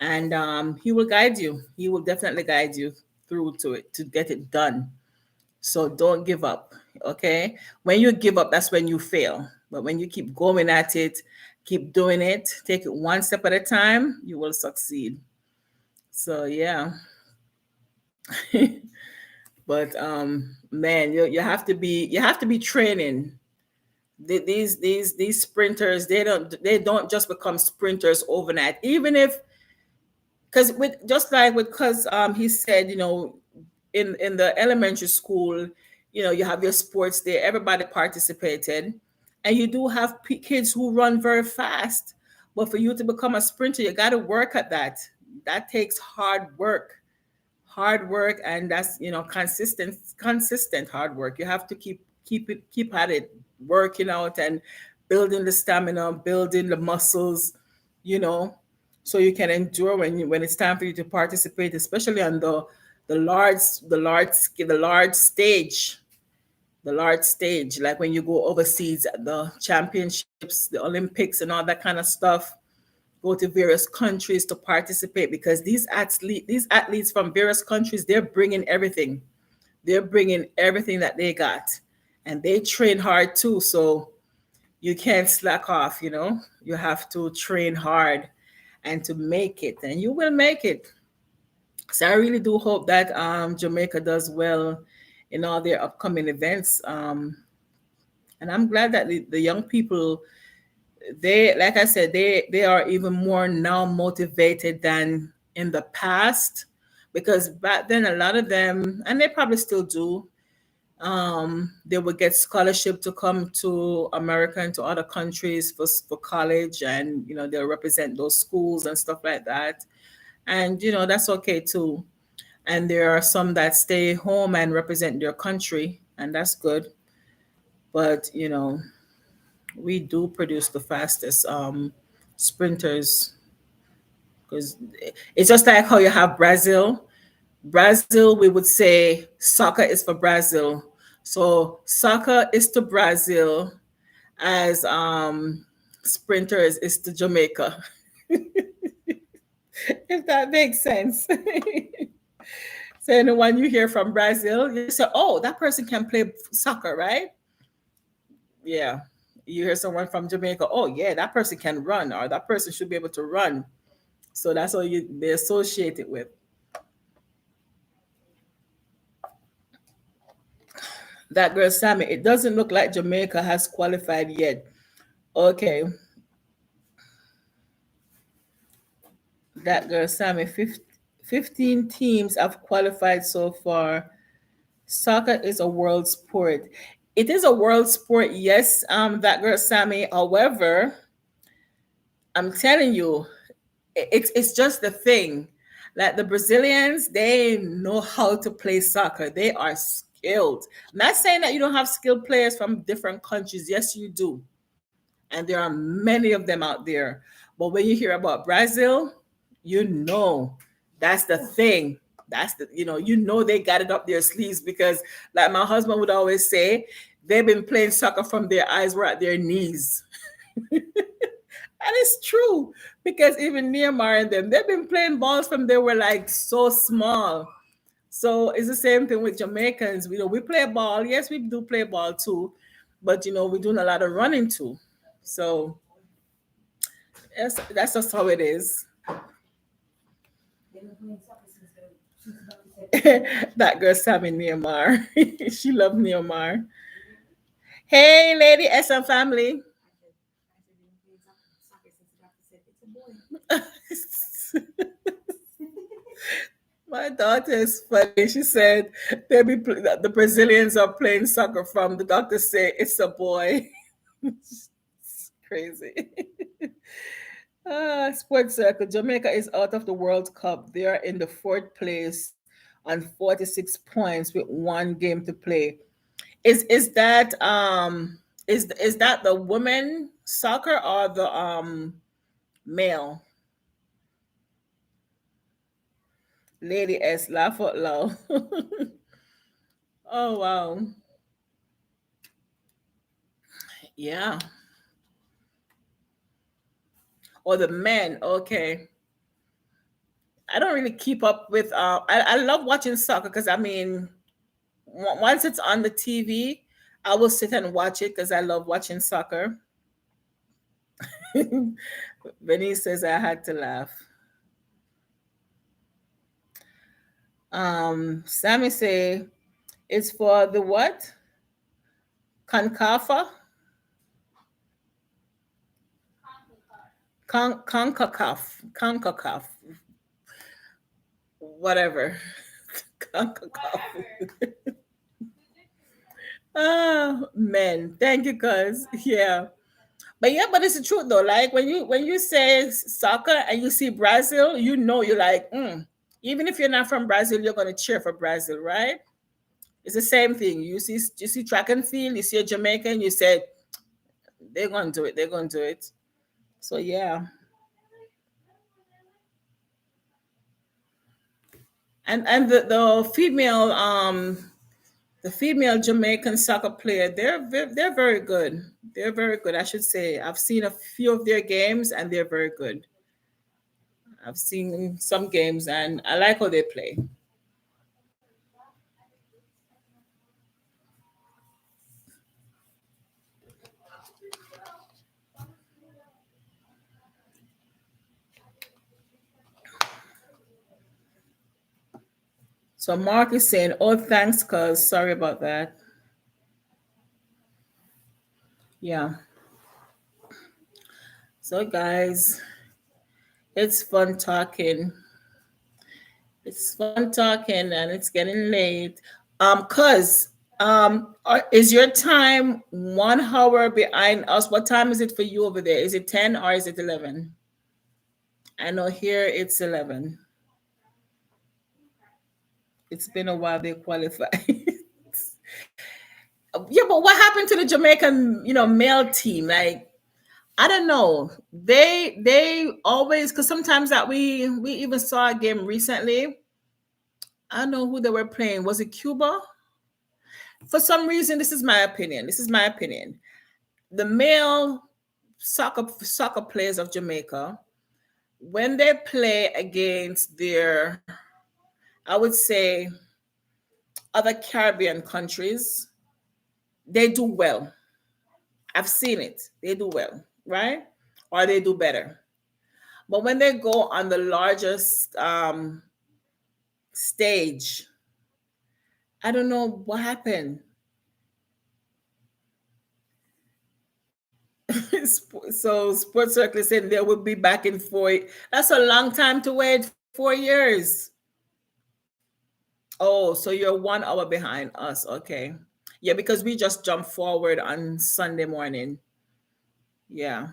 And He will guide you. He will definitely guide you through to it to get it done. So don't give up. Okay? When you give up, that's when you fail. But when you keep going at it, keep doing it, take it one step at a time, you will succeed. So, yeah. But man, you have to be training. These sprinters, they don't just become sprinters overnight. Even if, because with just like with because he said, in the elementary school, you have your sports day, everybody participated, and you do have kids who run very fast. But for you to become a sprinter, you got to work at that. That takes hard work, and that's consistent hard work. You have to keep at it, working out and building the stamina, building the muscles, you know so you can endure when it's time for you to participate, especially on the large stage, like when you go overseas at the championships, the Olympics, and all that kind of stuff. Go to various countries to participate, because these athletes from various countries, they're bringing everything that they got, and they train hard too. So you can't slack off. You have to train hard and to make it, and you will make it. So I really do hope that Jamaica does well in all their upcoming events. And I'm glad that the young people, they, like I said, they are even more now motivated than in the past, because back then a lot of them, and they probably still do, they would get scholarship to come to America and to other countries for college, and they'll represent those schools and stuff like that. And that's okay too. And there are some that stay home and represent their country, and that's good. But we do produce the fastest sprinters, because it's just like how you have Brazil. Brazil, we would say soccer is for Brazil. So soccer is to Brazil as sprinters is to Jamaica, if that makes sense. So anyone you hear from Brazil, you say, "Oh, that person can play soccer, right?" Yeah. You hear someone from Jamaica, "Oh, yeah, that person can run, or that person should be able to run." So that's all they associate it with. That girl Sammy, it doesn't look like Jamaica has qualified yet. Okay, that girl Sammy, 15 teams have qualified so far. Soccer is a world sport. It is a world sport, yes, that girl Sammy. However, I'm telling you, it's just the thing. Like the Brazilians, they know how to play soccer. They are skilled. I'm not saying that you don't have skilled players from different countries. Yes, you do. And there are many of them out there. But when you hear about Brazil, you know that's the thing. That's the they got it up their sleeves because, like my husband would always say, they've been playing soccer from their eyes were at their knees. And it's true because even Neymar and them, they've been playing balls from they were like so small. So it's the same thing with Jamaicans. We play ball. Yes, we do play ball too, but we're doing a lot of running too. So yes, that's just how it is. That girl Sammy Neymar. She loved Neymar. Hey, Lady SM family. My daughter is funny. She said that the Brazilians are playing soccer from. The doctor say it's a boy. It's crazy. Sports circle. Jamaica is out of the World Cup. They are in the fourth place on 46 points with one game to play. Is that is that the women soccer or the male? Lady S laugh out loud. Oh wow. Yeah. Or the men. Okay. I don't really keep up with I love watching soccer because I mean once it's on the TV, I will sit and watch it because I love watching soccer. Benny says I had to laugh. Sammy say it's for the what? Concafa? CONCACAF. CONCACAF. Whatever. CONCACAF. Men. Thank you, cuz. Yeah. But yeah, but it's the truth though. Like when you say soccer and you see Brazil, you're like, even if you're not from Brazil, you're gonna cheer for Brazil, right? It's the same thing. You see track and field, you see a Jamaican, you said they're gonna do it, they're gonna do it. So yeah. And the female Jamaican soccer player, they're very good. They're very good, I should say. I've seen a few of their games and they're very good. I've seen some games and I like how they play. So Mark is saying, "Oh, thanks, cuz sorry about that." Yeah. So guys, it's fun talking. It's fun talking, and it's getting late. Cuz is your time 1 hour behind us? What time is it for you over there? Is it 10 or is it 11? I know here it's 11. It's been a while they qualified. Yeah, but what happened to the Jamaican, male team? Like, I don't know. They always because sometimes that we even saw a game recently. I don't know who they were playing. Was it Cuba? For some reason, this is my opinion. This is my opinion. The male soccer players of Jamaica, when they play against their, I would say, other Caribbean countries, they do well. I've seen it. They do well, right? Or they do better. But when they go on the largest stage, I don't know what happened. So Sports Circle said they will be back in 4. That's a long time to wait. 4 years. Oh, so you're 1 hour behind us. Okay. Yeah, because we just jumped forward on Sunday morning. Yeah.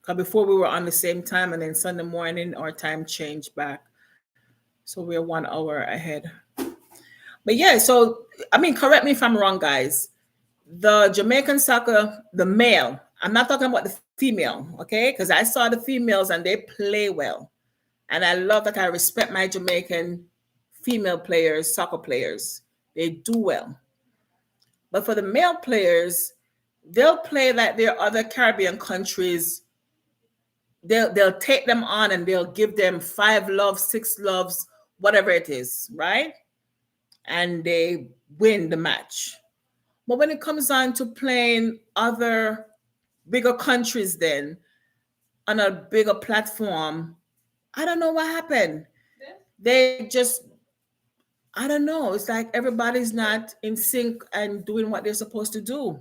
Because before we were on the same time, and then Sunday morning our time changed back, so we're 1 hour ahead. But yeah, so I mean, correct me if I'm wrong, guys. The Jamaican soccer, the male. I'm not talking about the female, okay? Because I saw the females and they play well, and I love that. I respect my Jamaican female players, soccer players. They do well. But for the male players, they'll play like their other Caribbean countries. They'll take them on and they'll give them 5 loves, 6 loves, whatever it is, right? And they win the match. But when it comes on to playing other bigger countries, then on a bigger platform, I don't know what happened. They just, I don't know. It's like everybody's not in sync and doing what they're supposed to do.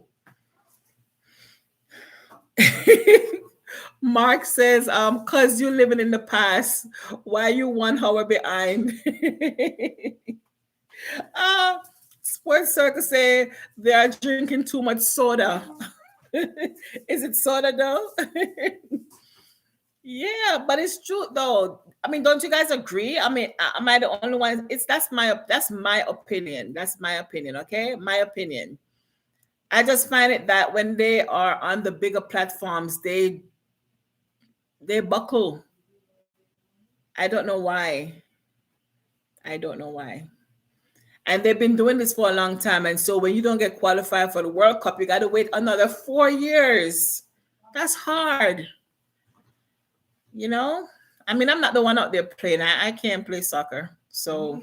Mark says, cause you living in the past, why you 1 hour behind? uh Sports Circle say they are drinking too much soda. Is it soda though? Yeah, but it's true though. I mean, don't you guys agree? I mean, am I the only one? It's that's my opinion. That's my opinion. Okay, my opinion. I just find it that when they are on the bigger platforms, they buckle. I don't know why. I don't know why. And they've been doing this for a long time. And so when you don't get qualified for the World Cup, you got to wait another 4 years. That's hard, you know? I mean, I'm not the one out there playing. I can't play soccer. So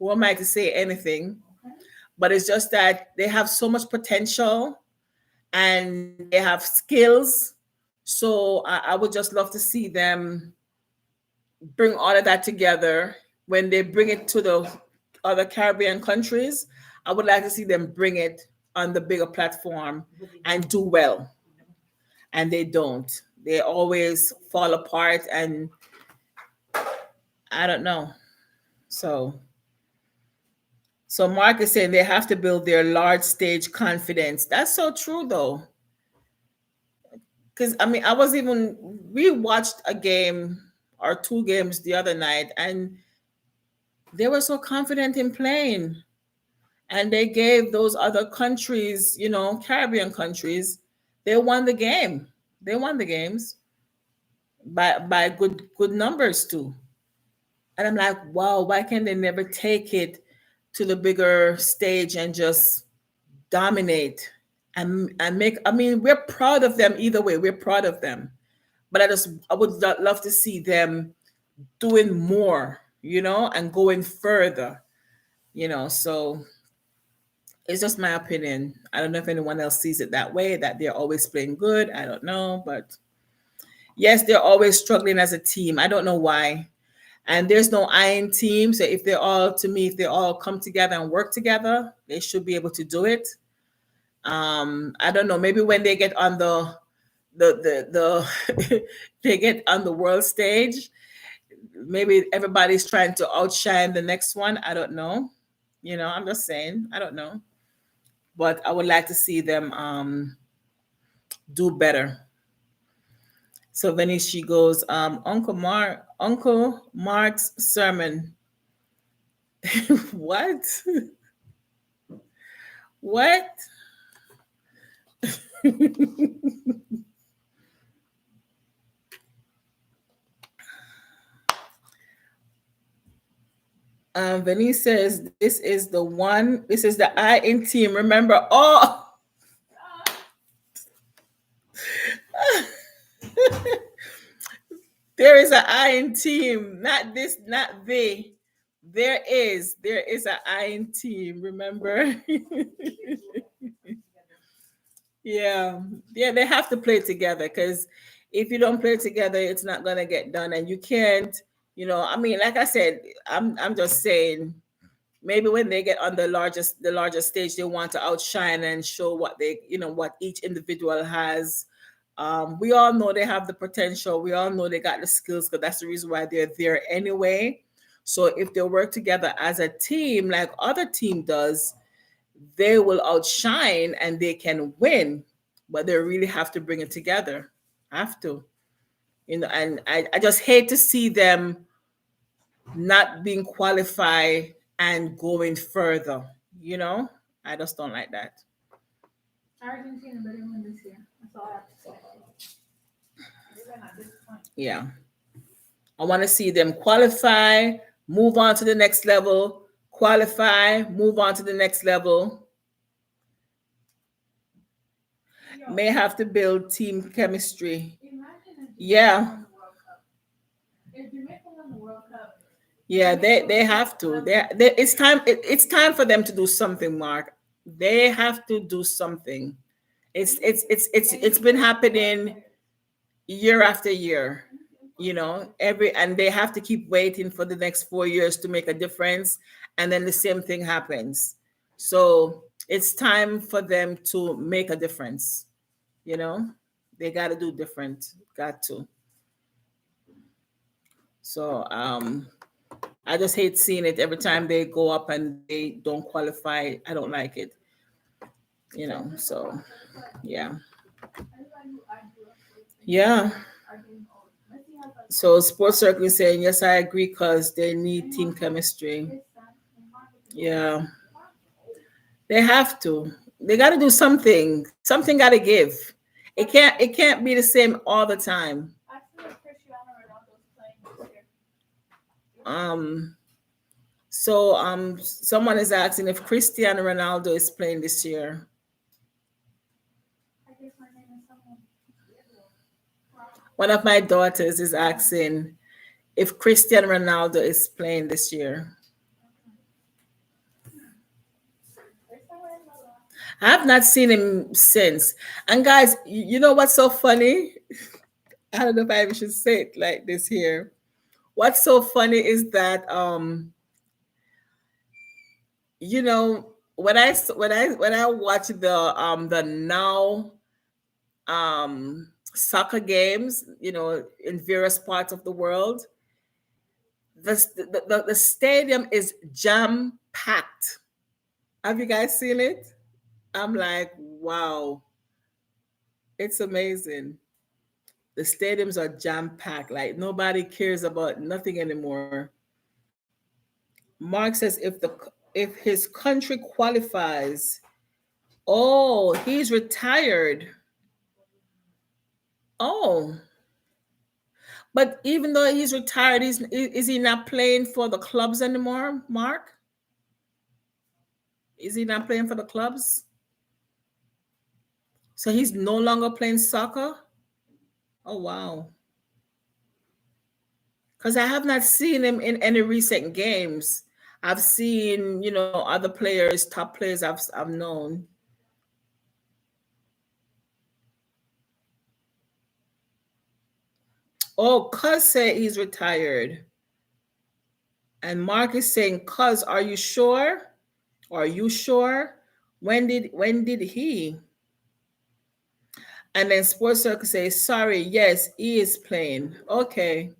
who am I to say anything? But it's just that they have so much potential and they have skills. So I would just love to see them bring all of that together when they bring it to the other Caribbean countries. I would like to see them bring it on the bigger platform and do well. And they don't. They always fall apart, and I don't know. So Mark is saying they have to build their large stage confidence. That's so true though. Because I mean, we watched a game or 2 games the other night, and they were so confident in playing. And they gave those other countries, Caribbean countries, they won the game. They won the games by good numbers too. And I'm like, wow, why can they never take it to the bigger stage and just dominate and make? I mean, we're proud of them either way. We're proud of them, but I would love to see them doing more, and going further, So it's just my opinion. I don't know if anyone else sees it that way, that they're always playing good. I don't know, but yes, they're always struggling as a team. I don't know why. And there's no iron team. So if if they all come together and work together, they should be able to do it. I don't know. Maybe when they get on the they get on the world stage, maybe everybody's trying to outshine the next one. I don't know. I'm just saying. I don't know. But I would like to see them do better. So Venice, she goes, Uncle Mark's sermon. What? What? Venice says, this is the one, this is the I in team. Remember, oh, there is an I in team, not this, not they. There is an I in team, remember? Yeah, yeah, they have to play together because if you don't play together, it's not gonna get done, and you can't. I mean, like I said, I'm just saying. Maybe when they get on the largest stage, they want to outshine and show what each individual has. We all know they have the potential. We all know they got the skills because that's the reason why they're there anyway. So if they work together as a team, like other team does, they will outshine and they can win, but they really have to bring it together. Have to. And I just hate to see them not being qualified and going further. You know, I just don't like that. Argentina better win this year. That's all I have to say. They better not disappoint. Yeah. I want to see them qualify, move on to the next level, qualify, move on to the next level. Yo, May have to build team chemistry. imagine if Jamaica Yeah. won the World Cup. If Jamaica won the World Cup, Yeah, Jamaica they would be have to. level. It's time. It's time for them to do something, Mark. They have to do something. It's And been you have squad happening players. year after year. You can You put know, players. every and they have to keep waiting for the next 4 years to make a difference, and then the same thing happens. So it's time for them to make a difference. You know, they got to do different. Got to. So I just hate seeing it every time they go up and they don't qualify. I don't like it. You It's know. just a So process. Like yeah, everybody who I grew up with and who yeah. are getting old. Messi has like So 30 Sports plus. Circle is saying yes, I agree because they need team Neymar has chemistry. his son. Neymar getting old. Yeah, Neymar getting old. they have to. They got to do something. Something got to give. It Ask can't. me, It can't be the same all the time. ask me if Cristiano Ronaldo's playing this year. You'll see. Um. So someone is asking if Cristiano Ronaldo is playing this year. I gave my name to someone. Wow. One of my daughters is asking if Cristiano Ronaldo is playing this year. There's somewhere in my life. I have not seen him since. And guys, you know what's so funny? I don't know if I should say it like this here. What's so funny is that when I watch the now soccer games, in various parts of the world, the stadium is jam packed. Have you guys seen it? I'm like, wow, it's amazing. The stadiums are jam packed. Like nobody cares about nothing anymore. Mark says if his country qualifies, oh, he's retired. Oh, but even though he's retired, is he not playing for the clubs anymore, Mark? Is he not playing for the clubs? So he's no longer playing soccer? Oh, wow. Because I have not seen him in any recent games. I've seen, other players, top players I've known. Oh, Cuz said he's retired. And Mark is saying, Cuz, are you sure? Are you sure? When did he? And then Sports Circle says, sorry, yes, he is playing. Okay.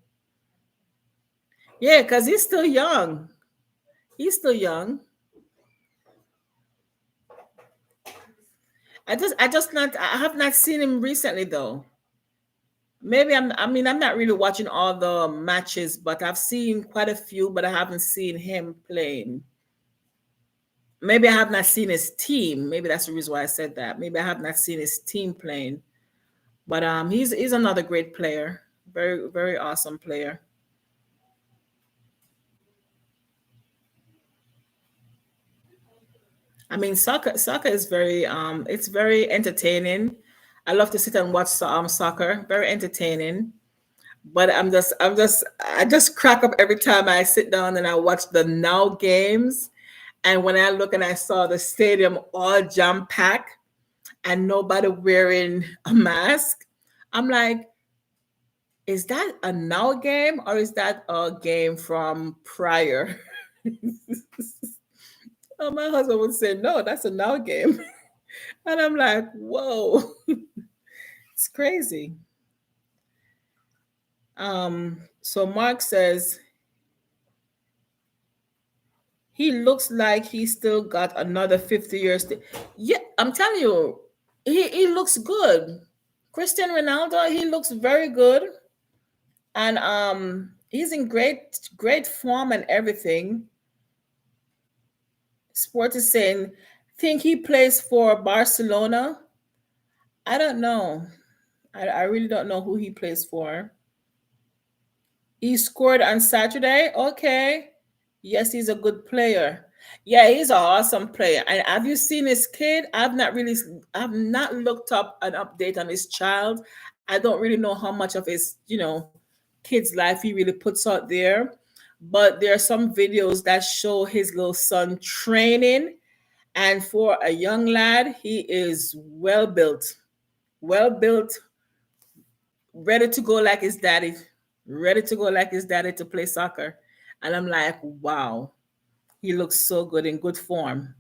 Yeah, because he's still young. He's still young. I have not seen him recently though. Maybe I'm not really watching all the matches, but I've seen quite a few, but I haven't seen him playing. Maybe I have not seen his team. Maybe that's the reason why I said that. Maybe I have not seen his team playing. But he's another great player. Very, very awesome player. I mean, soccer is very it's very entertaining. I love to sit and watch soccer. Very entertaining. But I just crack up every time I sit down and I watch the now games. And when I look and I saw the stadium all jam packed and nobody wearing a mask, I'm like, is that a now game or is that a game from prior? Oh, my husband would say, no, that's a now game. And I'm like, whoa, it's crazy. So Mark says he looks like he still got another 50 years. Yeah, I'm telling you, he looks good. Cristiano Ronaldo, he looks very good. and he's in great form and everything. Sport is saying, think he plays for Barcelona. I don't know. I really don't know who he plays for. He scored on Saturday. Okay. Yes, he's a good player. Yeah, he's an awesome player. And have you seen his kid? I've not looked up an update on his child. I don't really know how much of his, kid's life he really puts out there. But there are some videos that show his little son training. And for a young lad, he is well built, ready to go like his daddy, ready to go like his daddy to play soccer. And I'm like, wow, he looks so good in good form.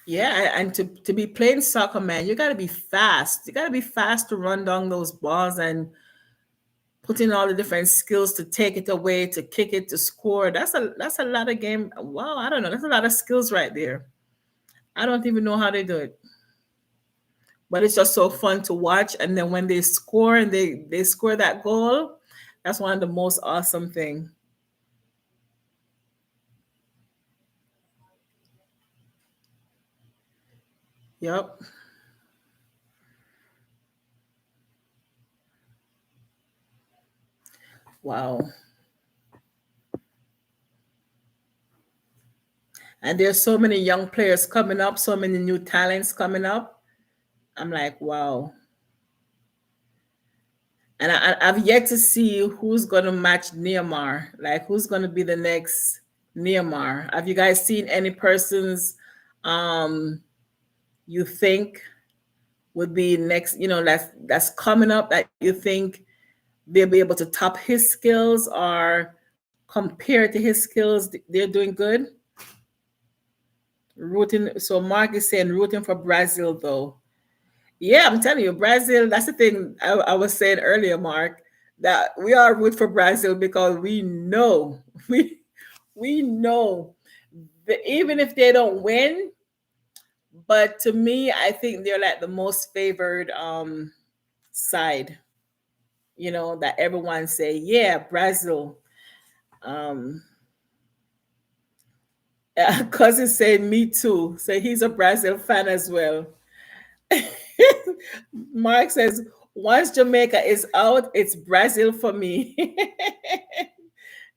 Yeah, and to be playing soccer, man, you gotta be fast. You gotta be fast to run down those balls and put in all the different skills to take it away, to kick it, to score. That's a lot of game. Wow, I don't know. That's a lot of skills right there. I don't even know how they do it. But it's just so fun to watch. And then when they score and they score that goal, that's one of the most awesome thing. Yep. Wow. And there's so many young players coming up, so many new talents coming up. I'm like, wow. And I've yet to see who's going to match Neymar. Like, who's going to be the next Neymar? Have you guys seen any persons um, you think would be next? That's coming up that you think they'll be able to top his skills or compare to his skills. They're doing good. Rooting. So Mark is saying rooting for Brazil though. Yeah, I'm telling you, Brazil. That's the thing I was saying earlier, Mark. That we are root for Brazil because we know we we know that even if they don't win, but to me, I think they're like the most favored side. That everyone say, yeah, Brazil. Um, cousin said me too. So he's a Brazil fan as well. Mark says, once Jamaica is out, it's Brazil for me.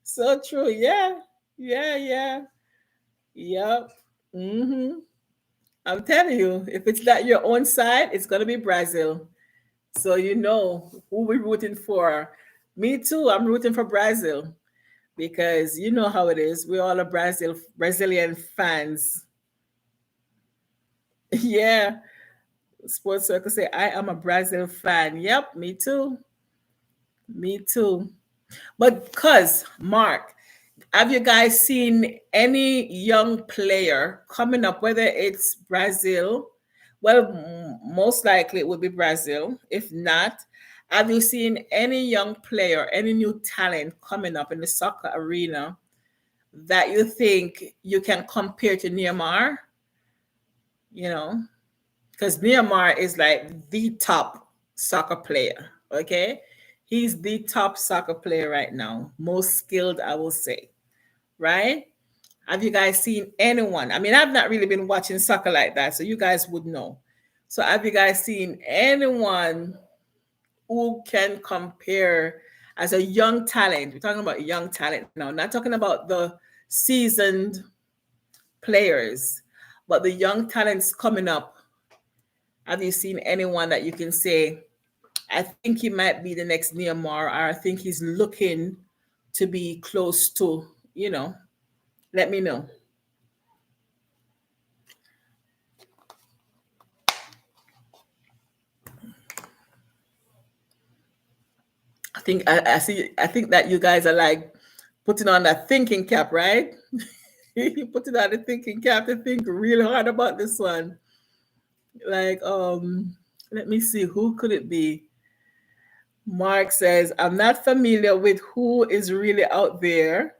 So true. Yeah. Yeah. Yeah. Yep. I'm telling you, if it's not your own side, it's going to be Brazil. So you know who we're rooting for. Me too. I'm rooting for Brazil because you know how it is. We're all a Brazilian fans. Yeah. Sports Circle say, I am a Brazil fan. Yep, me too. Me too. But cuz, Mark, have you guys seen any young player coming up, whether it's Brazil? Well, most likely it would be Brazil. If not, have you seen any young player, any new talent coming up in the soccer arena that you think you can compare to Neymar? You know, because Neymar is like the top soccer player. Okay, he's the top soccer player right now, most skilled, I will say. Right? Have you guys seen anyone? I mean, I've not really been watching soccer like that, so you guys would know. So, have you guys seen anyone who can compare as a young talent? We're talking about young talent now, not talking about the seasoned players, but the young talents coming up. Have you seen anyone that you can say, I think he might be the next Neymar, or I think he's looking to be close to, you know, let me know. I see. I think that you guys are like putting on that thinking cap, right? You putting on the thinking cap to think real hard about this one. Like, let me see, who could it be? Mark says, I'm not familiar with who is really out there.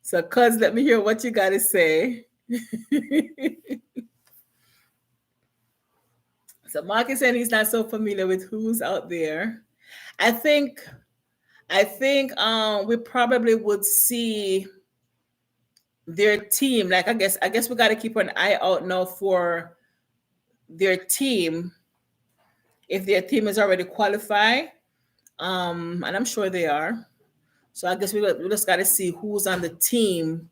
So, cuz, let me hear what you got to say. So Mark is saying he's not so familiar with who's out there. I think we probably would see their team. Like I guess we got to keep an eye out now for their team if their team is already qualified. And I'm sure they are. So I guess we just got to see who's on the team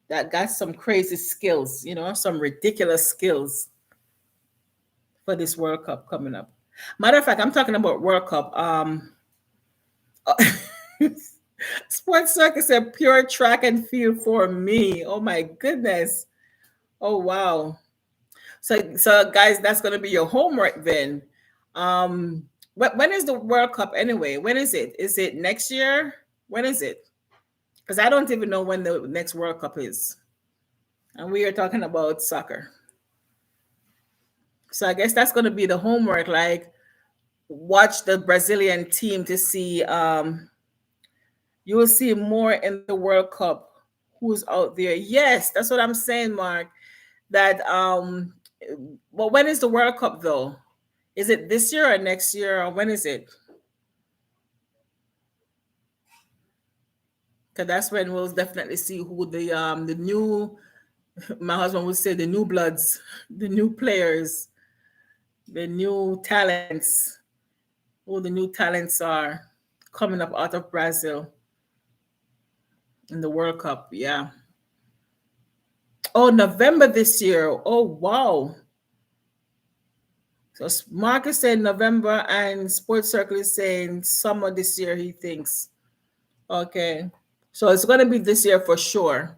that got some crazy skills, some ridiculous skills for this World Cup coming up. Matter of fact, I'm talking about World Cup. Sports Circus said pure track and field for me. Oh my goodness. Oh wow. So guys, that's gonna be your homework then. When is the World Cup anyway? When is it? Is it next year? When is it? Because I don't even know when the next World Cup is. And we are talking about soccer. So I guess that's gonna be the homework, like watch the Brazilian team to see you will see more in the World Cup who's out there. Yes, that's what I'm saying, Mark. That well, when is the World Cup though? Is it this year or next year or when is it? Because that's when we'll definitely see who the new my husband would say the new bloods, the new players, the new talents, who the new talents are coming up out of Brazil in the World Cup. Yeah. Oh, November this year. Oh, wow. So Marcus said November, and Sports Circle is saying summer this year. He thinks. Okay, so it's gonna be this year for sure.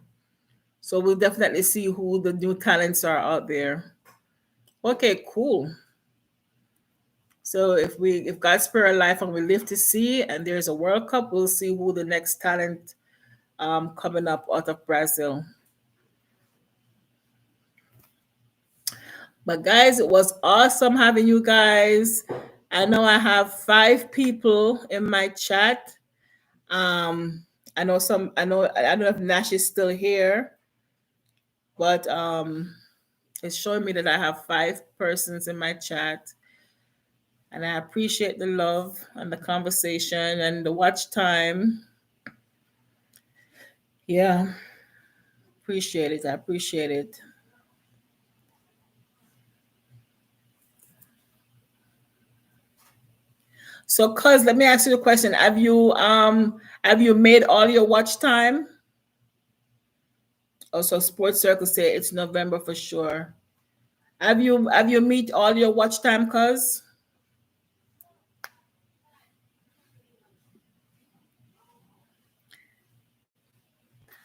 So we'll definitely see who the new talents are out there. Okay, cool. So if God spare our life and we live to see, and there's a World Cup, we'll see who the next talent coming up out of Brazil. But guys, it was awesome having you guys. I know I have 5 people in my chat. Um, I don't know if Nash is still here, but it's showing me that I have 5 persons in my chat. And I appreciate the love and the conversation and the watch time. Yeah, appreciate it. I appreciate it. So, cuz, let me ask you a question. Have you made all your watch time? Also, Sports Circle say it's November for sure. Have you meet all your watch time, cuz?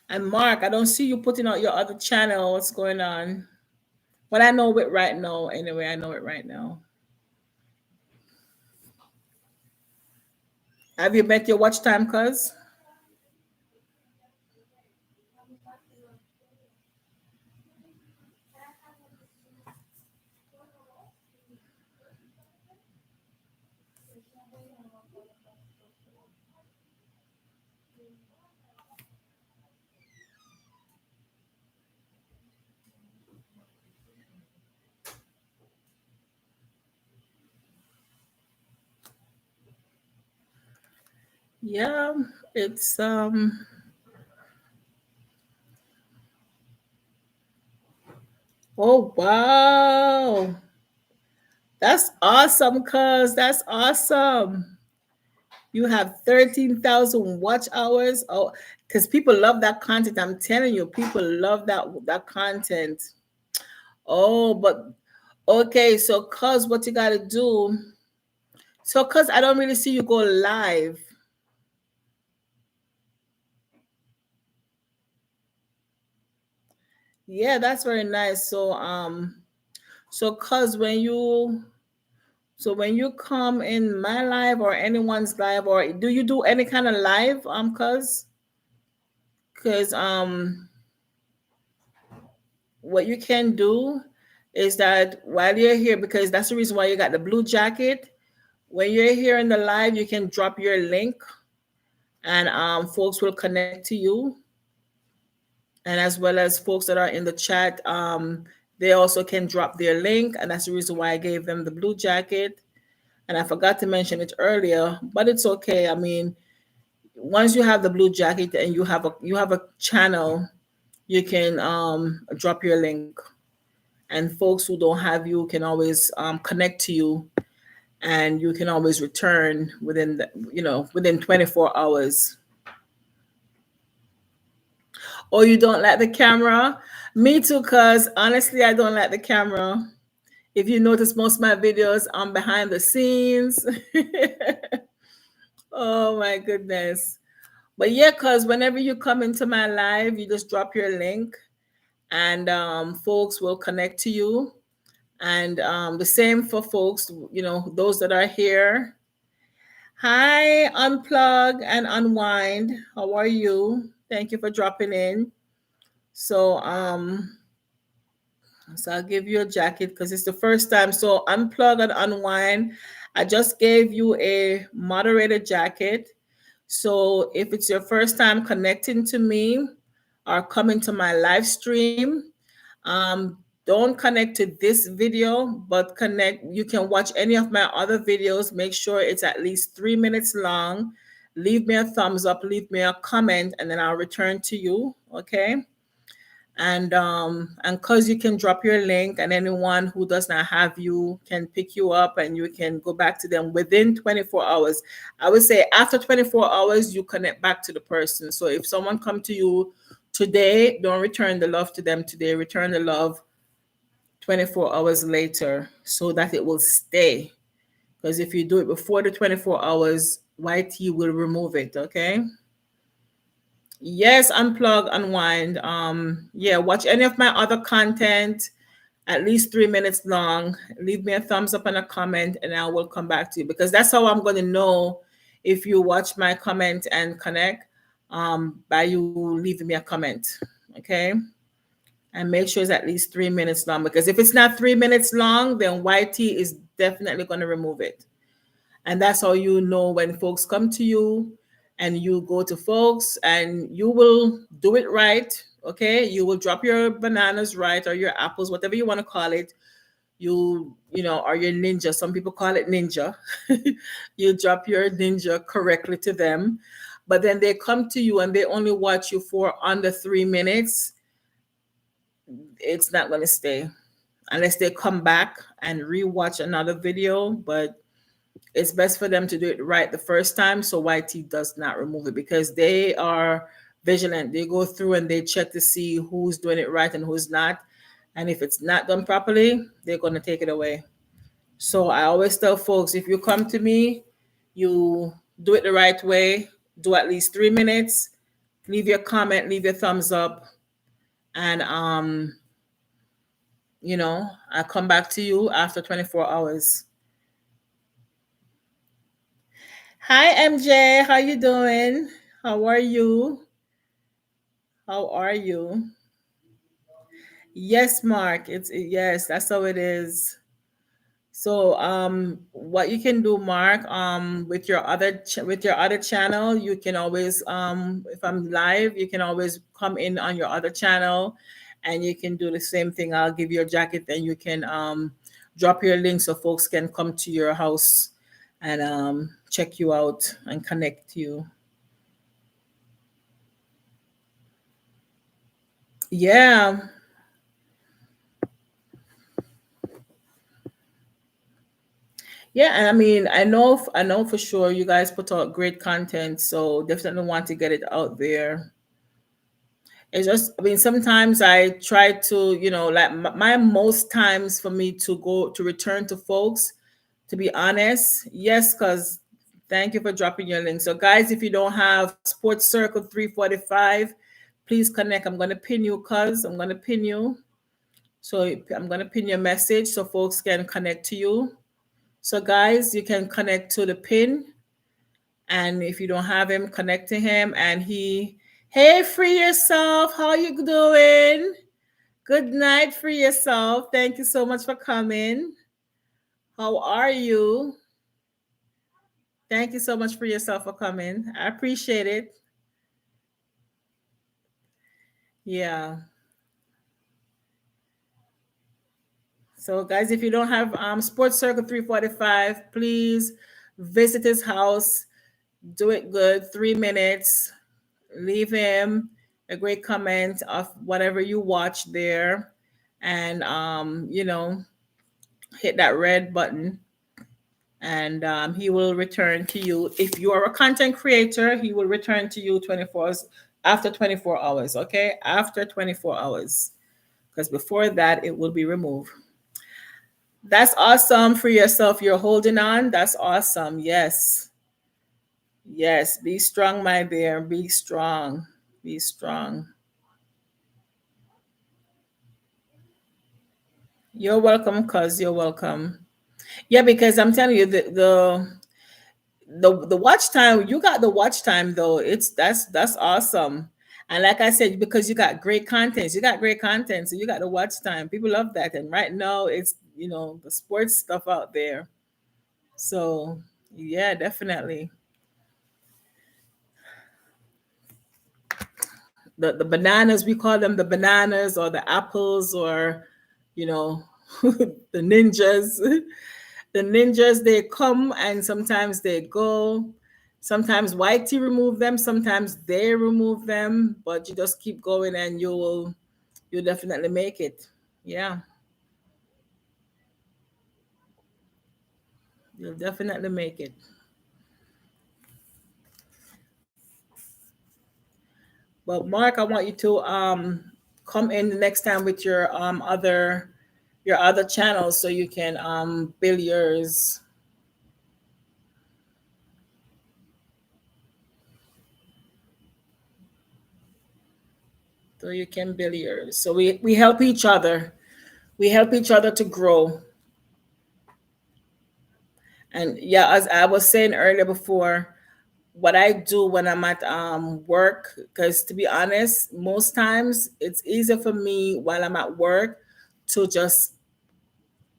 And Mark, I don't see you putting out your other channel. What's going on? Well, I know it right now. Anyway, I know it right now. Have you met your watch time, cuz? Yeah, it's oh wow. That's awesome, cuz. That's awesome. You have 13,000 watch hours. Oh, because people love that content. I'm telling you, people love that content. Oh, but okay, so cuz what you gotta do. So cuz I don't really see you go live. Yeah, that's very nice. So cuz when you come in my live or anyone's live, or do you do any kind of live, cuz? Because what you can do is that while you're here, because that's the reason why you got the blue jacket, when you're here in the live, you can drop your link and folks will connect to you. And as well as folks that are in the chat, they also can drop their link, and that's the reason why I gave them the blue jacket. And I forgot to mention it earlier, but it's okay. I mean, once you have the blue jacket and you have a channel, you can drop your link, and folks who don't have you can always connect to you, and you can always return within within 24 hours. Or you don't like the camera? Me too, cuz honestly I don't like the camera. If you notice, most of my videos I'm behind the scenes. Oh my goodness. But yeah, cuz whenever you come into my live, you just drop your link, and folks will connect to you. And the same for folks, those that are here. Hi, unplug and unwind. How are you? Thank you for dropping in. So, I'll give you a jacket because it's the first time. So unplug and unwind. I just gave you a moderator jacket. So if it's your first time connecting to me or coming to my live stream, don't connect to this video, but connect. You can watch any of my other videos. Make sure it's at least 3 minutes long. Leave me a thumbs up, leave me a comment, and then I'll return to you. Okay. And because you can drop your link, and anyone who does not have you can pick you up, and you can go back to them within 24 hours. I would say after 24 hours you connect back to the person. So if someone come to you today, don't return the love to them today, return the love 24 hours later, so that it will stay. Because if you do it before the 24 hours, YT will remove it. Okay. Yes, unplug, unwind. Yeah, watch any of my other content, at least 3 minutes long. Leave me a thumbs up and a comment, and I will come back to you, because that's how I'm going to know if you watch my comment and connect, by you leaving me a comment. Okay. And make sure it's at least 3 minutes long, because if it's not 3 minutes long, then YT is definitely going to remove it. And that's how you know when folks come to you, and you go to folks and you will do it right. Okay. You will drop your bananas right, or your apples, whatever you want to call it. Or your ninja. Some people call it ninja. You drop your ninja correctly to them. But then they come to you and they only watch you for under 3 minutes. It's not going to stay unless they come back and rewatch another video. But it's best for them to do it right the first time, so YT does not remove it, because they are vigilant. They go through and they check to see who's doing it right and who's not. And if it's not done properly, they're going to take it away. So I always tell folks, if you come to me, you do it the right way, do at least 3 minutes, leave your comment, leave your thumbs up, and I come back to you after 24 hours. Hi MJ, how you doing? How are you? How are you? Yes, Mark. Yes, that's how it is. So, what you can do, Mark, with your other channel, you can always, if I'm live, you can always come in on your other channel, and you can do the same thing. I'll give you a jacket, and you can drop your link so folks can come to your house and check you out and connect you. Yeah. Yeah, and I mean, I know for sure you guys put out great content, so definitely want to get it out there. It's just, I mean, sometimes I try to, like my most times for me to go to return to folks, to be honest, yes, because thank you for dropping your link. So, guys, if you don't have Sports Circle 345, please connect. I'm going to pin you, cuz I'm going to pin you. So, I'm going to pin your message so folks can connect to you. So, guys, you can connect to the pin, and if you don't have him, connect to him. And hey, free yourself. How you doing? Good night, free yourself. Thank you so much for coming. How are you? Thank you so much for yourself for coming. I appreciate it. Yeah. So, guys, if you don't have Sports Circle 345, please visit his house. Do it good, 3 minutes. Leave him a great comment of whatever you watch there, and hit that red button, and he will return to you. If you are a content creator, he will return to you 24 hours after 24 hours. Okay, after 24 hours, because before that it will be removed. That's awesome for yourself. You're holding on. That's awesome. Yes. Yes. Be strong, my dear. Be strong. Be strong. You're welcome, cuz you're welcome. Yeah, because I'm telling you the watch time, you got the watch time though. That's awesome. And like I said, because you got great content, you got great content, so you got the watch time. People love that. And right now it's the sports stuff out there. So yeah, definitely. The bananas, we call them the bananas or the apples, or you know the ninjas. The ninjas, they come and sometimes they go. Sometimes whitey remove them, sometimes they remove them, but you just keep going and you'll definitely make it. Yeah, you'll definitely make it. But Mark, I want you to come in the next time with your other channels so you can build yours. So you can build yours. So we help each other. We help each other to grow. And yeah, as I was saying earlier before, what I do when I'm at work, because to be honest, most times it's easier for me while I'm at work to just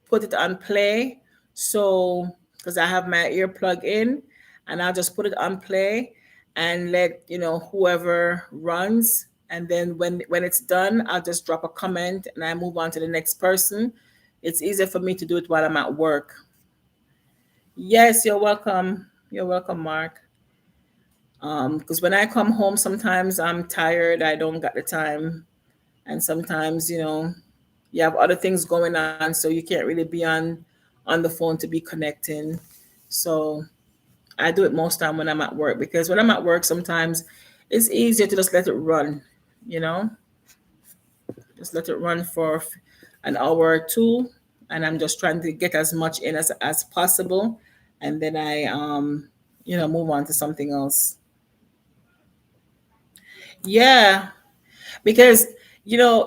put it on play. So, because I have my earplug in, and I'll just put it on play and let whoever runs. And then when it's done, I'll just drop a comment and I move on to the next person. It's easier for me to do it while I'm at work. Yes, you're welcome. You're welcome, Mark. Because when I come home, sometimes I'm tired. I don't got the time, and sometimes you have other things going on, so you can't really be on the phone to be connecting. So I do it most time when I'm at work, because when I'm at work, sometimes it's easier to just let it run. You know, just let it run for an hour or two, and I'm just trying to get as much in as possible, and then I move on to something else. Yeah, because you know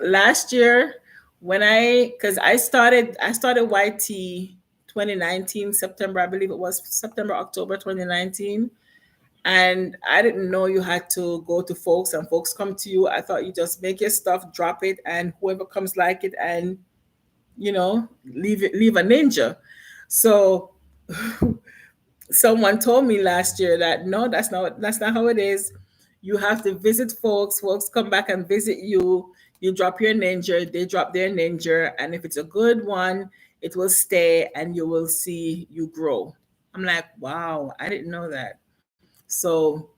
last year when because I started YT 2019 September, I believe it was September October 2019, and I didn't know you had to go to folks and folks come to you. I thought you just make your stuff, drop it, and whoever comes like it, and leave a ninja. So someone told me last year that no, that's not how it is. You have to visit folks. Folks come back and visit you. You drop your ninja, they drop their ninja, and if it's a good one, it will stay, and you will see you grow. I'm like, wow, I didn't know that. So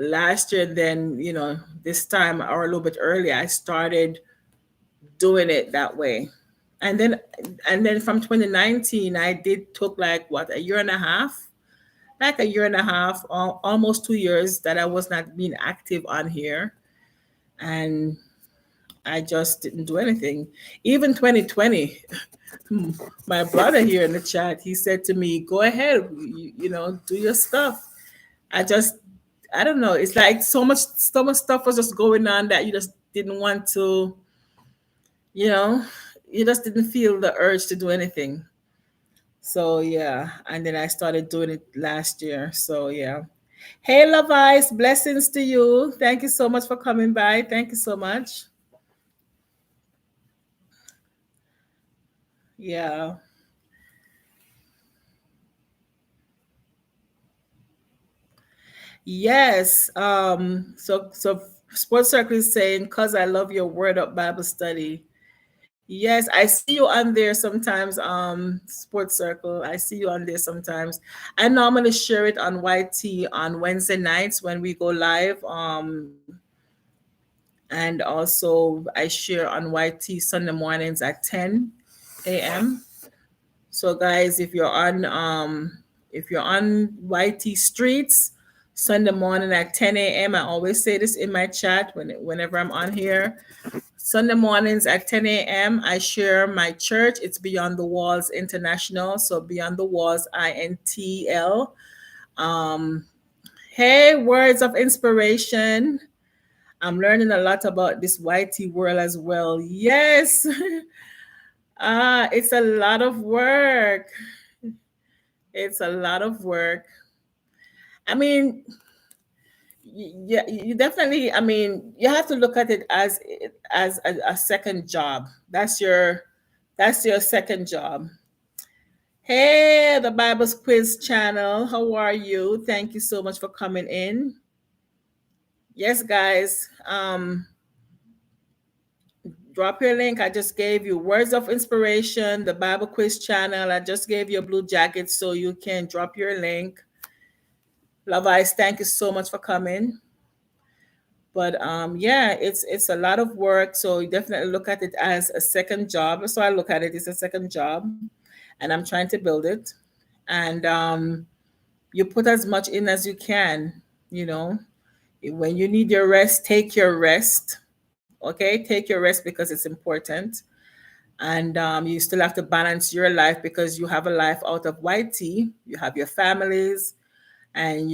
last year, then this time or a little bit earlier, I started doing it that way, and then from 2019, I did took like what, a year and a half, like a year and a half, almost 2 years that I was not being active on here. And I just didn't do anything. Even 2020, my brother here in the chat, he said to me, go ahead, do your stuff. I just, I don't know. It's like so much stuff was just going on that you just didn't want to, you know, you just didn't feel the urge to do anything. So yeah, and then I started doing it last year. So yeah. Hey, Levice, blessings to you. Thank you so much for coming by. Thank you so much. Yeah. Yes. So Sports Circle is saying, "Cause I love your Word Up Bible study." Yes, I see you on there sometimes, Sports Circle. I see you on there sometimes. I normally share it on YT on Wednesday nights when we go live. And also I share on YT Sunday mornings at 10 a.m. So guys, if you're on YT streets Sunday morning at 10 a.m. I always say this in my chat whenever I'm on here. Sunday mornings at 10 a.m. I share my church. It's Beyond the Walls International. So Beyond the Walls INTL. Um, hey, words of inspiration. I'm learning a lot about this YT world as well. Yes. It's a lot of work. It's a lot of work. I mean, yeah, you definitely. I mean, you have to look at it as a second job. That's your second job. Hey, the Bible's Quiz channel. How are you? Thank you so much for coming in. Yes, guys. Drop your link. I just gave you words of inspiration, the Bible Quiz channel. I just gave you a blue jacket so you can drop your link. Love Ice, thank you so much for coming. But yeah, it's a lot of work. So you definitely look at it as a second job. So I look at it as a second job, and I'm trying to build it. And you put as much in as you can. You know, when you need your rest, take your rest. Okay, take your rest because it's important. And you still have to balance your life because you have a life out of YT. You have your families, and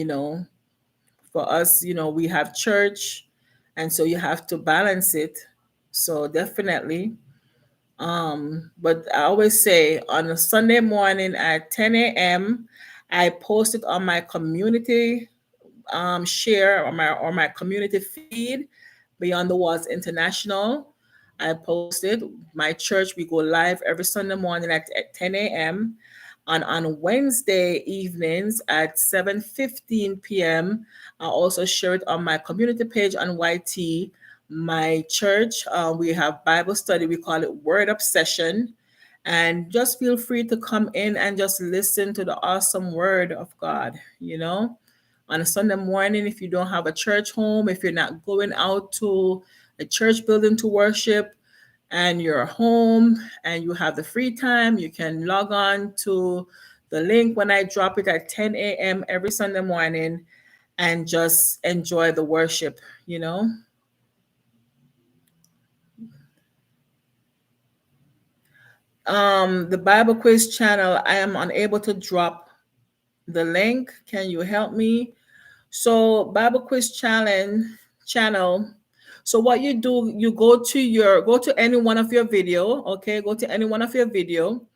for us, we have church, and so you have to balance it. So definitely. But I always say on a Sunday morning at 10 a.m., I post it on my community share or my community feed, Beyond the Walls International. I posted my church. We go live every Sunday morning at 10 a.m. And on Wednesday evenings at 7:15 p.m. I also share it on my community page on YT. My church, we have Bible study. We call it Word Obsession. And just feel free to come in and just listen to the awesome word of God, on a Sunday morning. If you don't have a church home, if you're not going out to a church building to worship, and you're home and you have the free time, you can log on to the link when I drop it at 10 a.m. every Sunday morning and just enjoy the worship. The Bible Quiz channel, I am unable to drop the link. Can you help me? So Bible Quiz channel. So what you do, you go to any one of your video, okay? Go to any one of your video.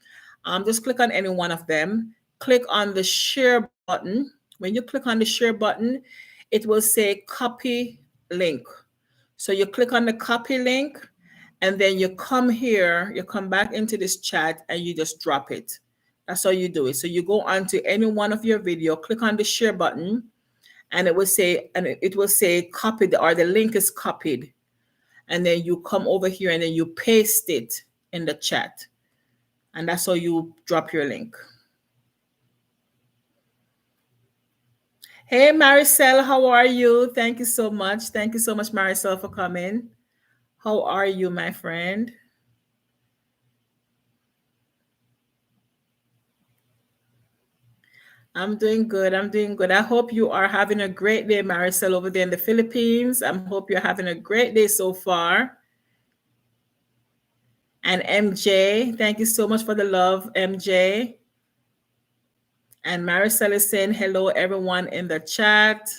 Just click on any one of them. Click on the share button. When you click on the share button, it will say copy link. So you click on the copy link, and then you come here, you come back into this chat, and you just drop it. That's how you do it. So you go onto any one of your video, click on the share button, and it will say copied, or the link is copied, and then you come over here and then you paste it in the chat, and that's how you drop your link. Hey Maricel, how are you? Thank you so much, Maricel, for coming. How are you, my friend? I'm doing good. I hope you are having a great day, Maricel, over there in the Philippines. I hope you're having a great day so far. And MJ, thank you so much for the love, MJ. And Maricel is saying hello, everyone in the chat.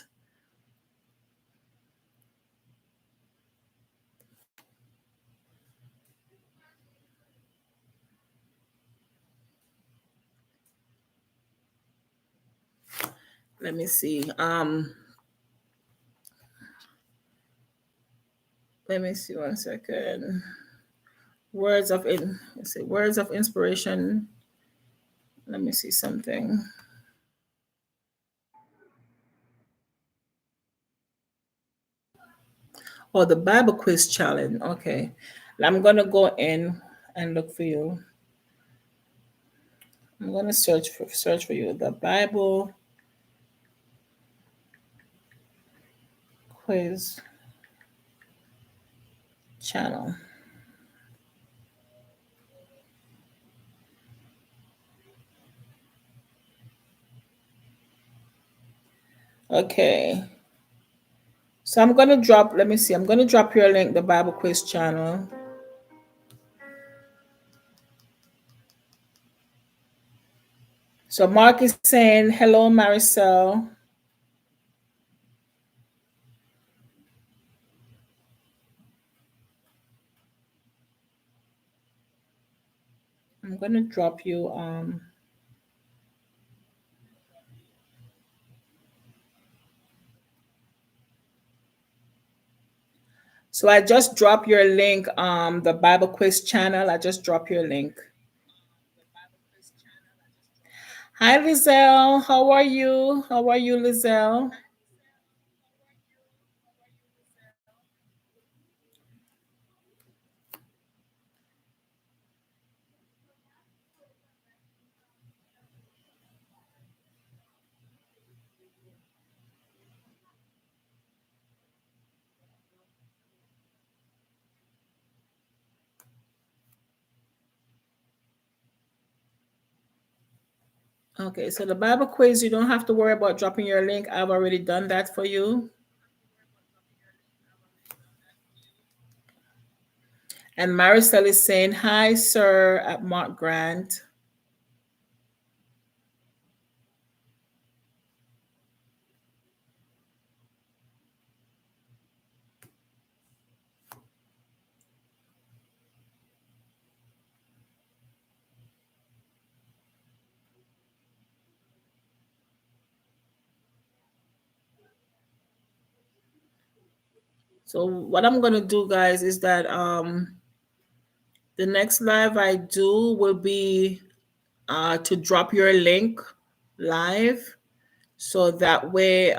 Let me see. Let me see 1 second. Let's see, words of inspiration. Let me see something. Oh, the Bible quiz challenge. Okay. I'm gonna go in. and look for you. I'm gonna search for you. The Bible quiz channel. Okay. So I'm gonna drop. Let me see. I'm gonna drop your link. The Bible quiz channel. So Mark is saying hello, Maricel. I'm gonna drop you. So I just drop your link. The Bible quiz channel. I just drop your link. Hi, Lizelle. How are you? How are you, Lizelle? Okay, so the Bible quiz, you don't have to worry about dropping your link. I've already done that for you. And Maricel is saying, hi, sir, at Mark Grant. So what I'm gonna do, guys, is that the next live I do will be to drop your link live, so that way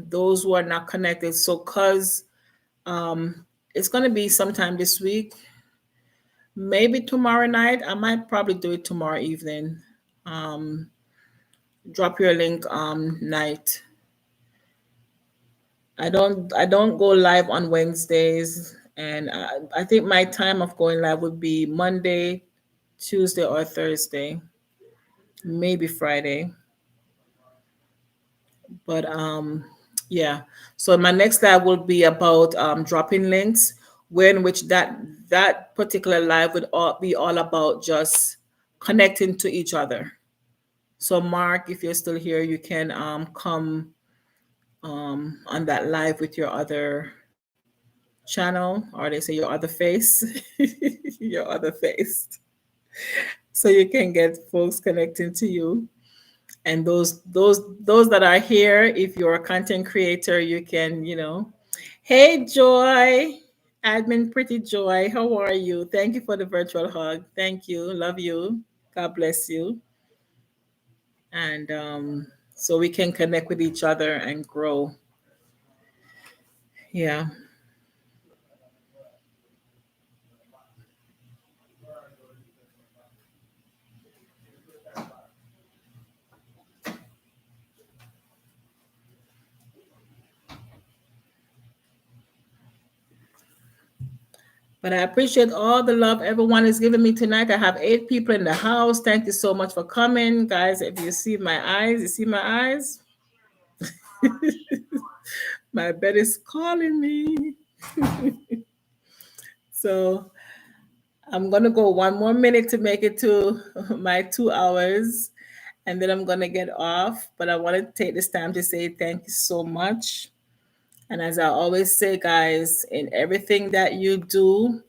those who are not connected. So cause it's gonna be sometime this week, maybe tomorrow night. I might probably do it tomorrow evening. Um, Drop your link night. I don't go live on Wednesdays, and I think my time of going live would be Monday, Tuesday, or Thursday, maybe Friday. But yeah. So my next live will be about dropping links, where in which that particular live would be all about just connecting to each other. So Mark, if you're still here, you can come on that live with your other channel, or they say your other face, your other face, so you can get folks connecting to you. And those that are here, if you're a content creator, you can, hey Joy, admin pretty Joy, how are you? Thank you for the virtual hug. Thank you, love you, God bless you. And so we can connect with each other and grow. Yeah. But I appreciate all the love everyone is giving me tonight. I have 8 people in the house. Thank you so much for coming, guys. If you see my eyes, you see my eyes. My bed is calling me. So I'm gonna go one more minute to make it to my 2 hours, and then I'm gonna get off. But I want to take this time to say thank you so much. And as I always say, guys, in everything that you do,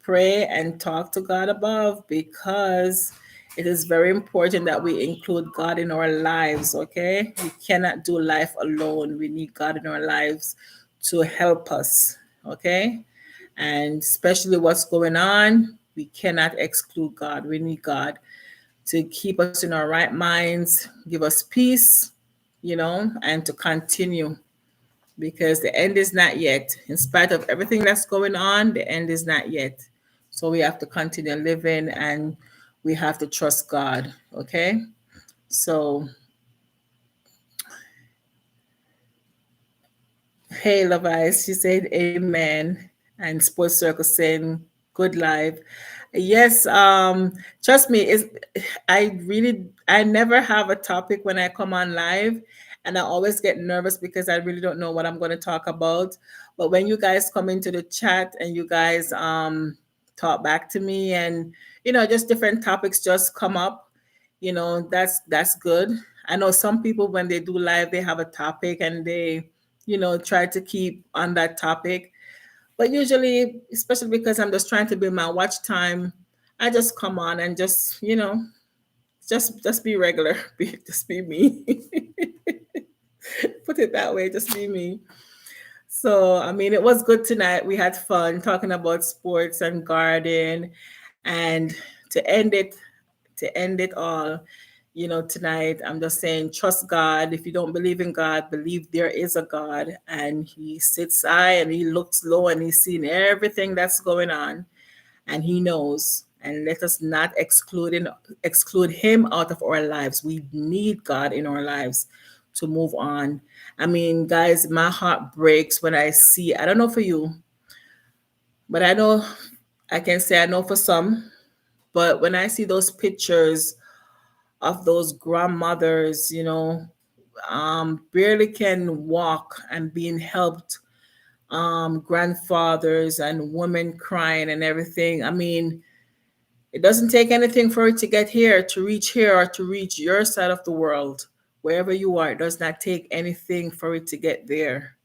pray and talk to God above, because it is very important that we include God in our lives, okay? We cannot do life alone. We need God in our lives to help us, okay? And especially what's going on, we cannot exclude God. We need God to keep us in our right minds, give us peace, and to continue, because the end is not yet. In spite of everything that's going on, the end is not yet. So we have to continue living and we have to trust God. Okay. So, hey, Love Eyes, she said amen. And Sports Circle saying good live. Yes, trust me, is I never have a topic when I come on live, and I always get nervous because I really don't know what I'm going to talk about. But when you guys come into the chat and you guys talk back to me, and just different topics just come up, that's good. I know some people when they do live they have a topic and they try to keep on that topic, but usually, especially because I'm just trying to build my watch time, I just come on and just just be regular, just be me. Put it that way, just be me. So, I mean, it was good tonight. We had fun talking about sports and garden. And to end it, all, tonight, I'm just saying, trust God. If you don't believe in God, believe there is a God, and He sits high and He looks low and He's seen everything that's going on, and He knows. And let us not exclude Him out of our lives. We need God in our lives to move on. I mean, guys, my heart breaks when I see. I don't know for you, but I know I can say I know for some. But when I see those pictures of those grandmothers, barely can walk and being helped, grandfathers and women crying and everything. I mean, it doesn't take anything for it to get here, to reach here, or to reach your side of the world, wherever you are. It does not take anything for it to get there.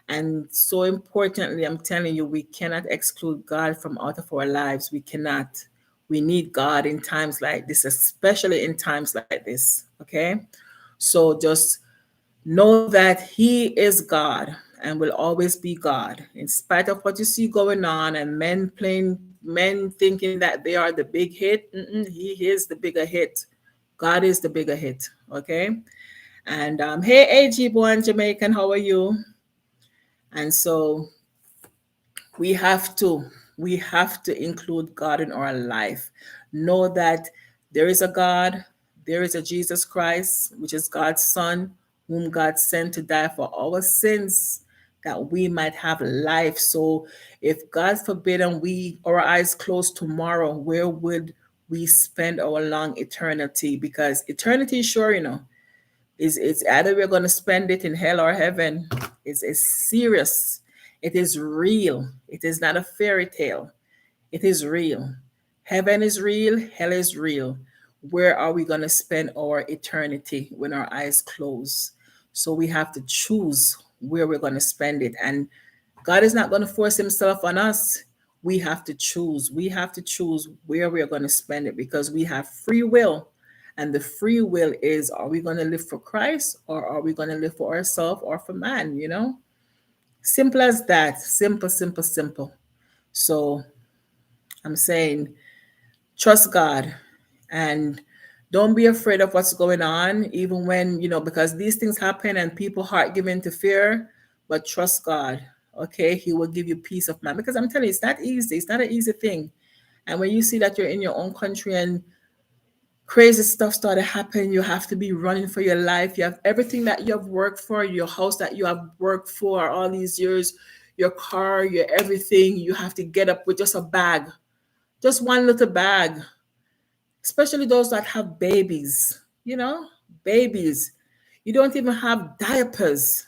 And so importantly, I'm telling you, we cannot exclude God from out of our lives. We cannot. We need God in times like this, especially in times like this. Okay. So just know that He is God and will always be God, in spite of what you see going on and men thinking that they are the big hit. He is the bigger hit. God is the bigger hit. Okay. And hey, AG boy in Jamaican, how are you? And so we have to include God in our life. Know that there is a God, there is a Jesus Christ, which is God's Son, whom God sent to die for our sins, that we might have life. So if God forbid and we our eyes closed tomorrow, where would we spend our long eternity? Because eternity is sure, is it's either we're going to spend it in hell or heaven. It's serious. It is real. It is not a fairy tale. It is real. Heaven is real. Hell is real. Where are we going to spend our eternity when our eyes close? So we have to choose where we're going to spend it. And God is not going to force Himself on us. We have to choose. We have to choose where we are going to spend it because we have free will. And the free will is, are we going to live for Christ or are we going to live for ourselves or for man? Simple as that. Simple, simple, simple. So I'm saying, trust God and don't be afraid of what's going on, even when, because these things happen and people heart give into fear, but trust God. Okay. He will give you peace of mind because I'm telling you, it's not easy. It's not an easy thing. And when you see that you're in your own country and crazy stuff started happening, you have to be running for your life. You have everything that you have worked for, your house that you have worked for all these years, your car, your everything. You have to get up with just a bag, just one little bag, especially those that have babies, babies. You don't even have diapers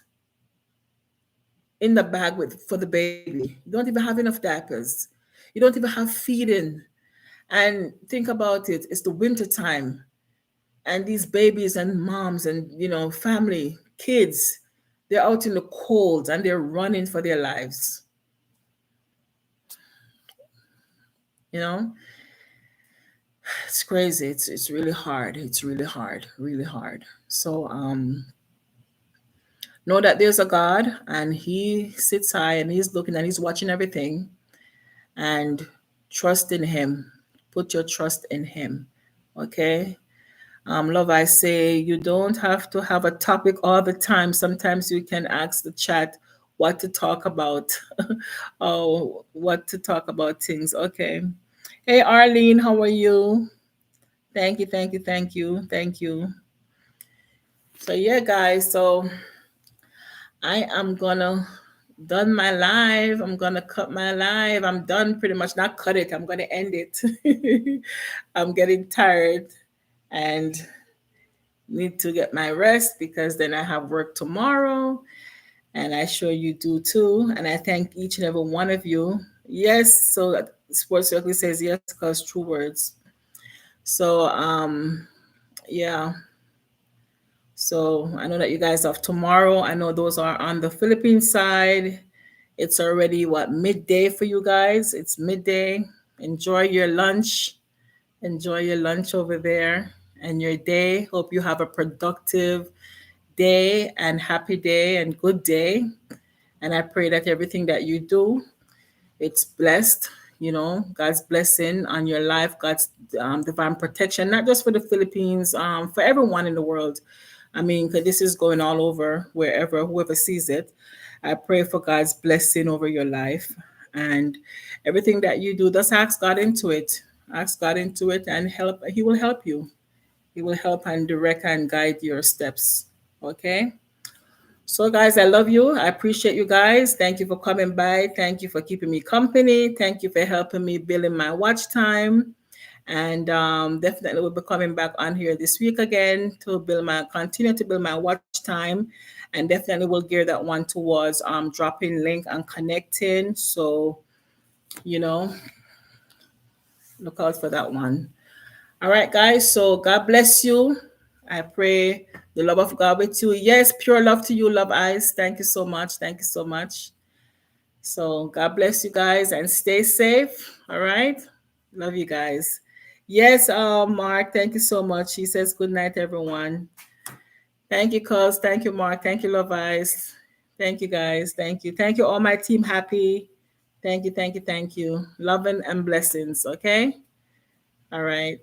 in the bag for the baby. You don't even have enough diapers. You don't even have feeding. And think about it, it's the winter time and these babies and moms and family, kids, they're out in the cold and they're running for their lives. You know, it's crazy. It's really hard. It's really hard, really hard. So know that there's a God and He sits high and He's looking and He's watching everything, and trust in Him. Put your trust in Him. Okay. Love, I say you don't have to have a topic all the time. Sometimes you can ask the chat, what to talk about. Oh, what to talk about things. Okay. Hey, Arlene, how are you? Thank you, thank you, thank you, thank you. So yeah, guys. So I am gonna done my live. I'm gonna cut my live. I'm done pretty much. Not cut it. I'm gonna end it. I'm getting tired and need to get my rest because then I have work tomorrow, and I sure you do too. And I thank each and every one of you. Yes, so Sports Circle says yes because true words. So yeah. So I know that you guys have tomorrow. I know those are on the Philippine side. It's already what, midday for you guys. It's midday. Enjoy your lunch. Enjoy your lunch over there and your day. Hope you have a productive day and happy day and good day. And I pray that everything that you do, it's blessed. God's blessing on your life, God's divine protection, not just for the Philippines, for everyone in the world. I mean, 'cause this is going all over, wherever, whoever sees it. I pray for God's blessing over your life and everything that you do. Just ask God into it. Ask God into it and help. He will help you. He will help and direct and guide your steps. Okay? So, guys, I love you. I appreciate you guys. Thank you for coming by. Thank you for keeping me company. Thank you for helping me building my watch time. And definitely we'll be coming back on here this week again to continue to build my watch time. And definitely we'll gear that one towards dropping link and connecting. So, you know, look out for that one. All right, guys. So God bless you. I pray the love of God with you. Yes, pure love to you, Love Eyes. Thank you so much. Thank you so much. So God bless you guys and stay safe. All right. Love you guys. Yes, Mark, thank you so much. He says good night, everyone. Thank you, Cuz. Thank you, Mark. Thank you, Love Eyes. Thank you, guys. Thank you. Thank you, all my team. Happy. Thank you, thank you, thank you. Love and blessings. Okay. All right.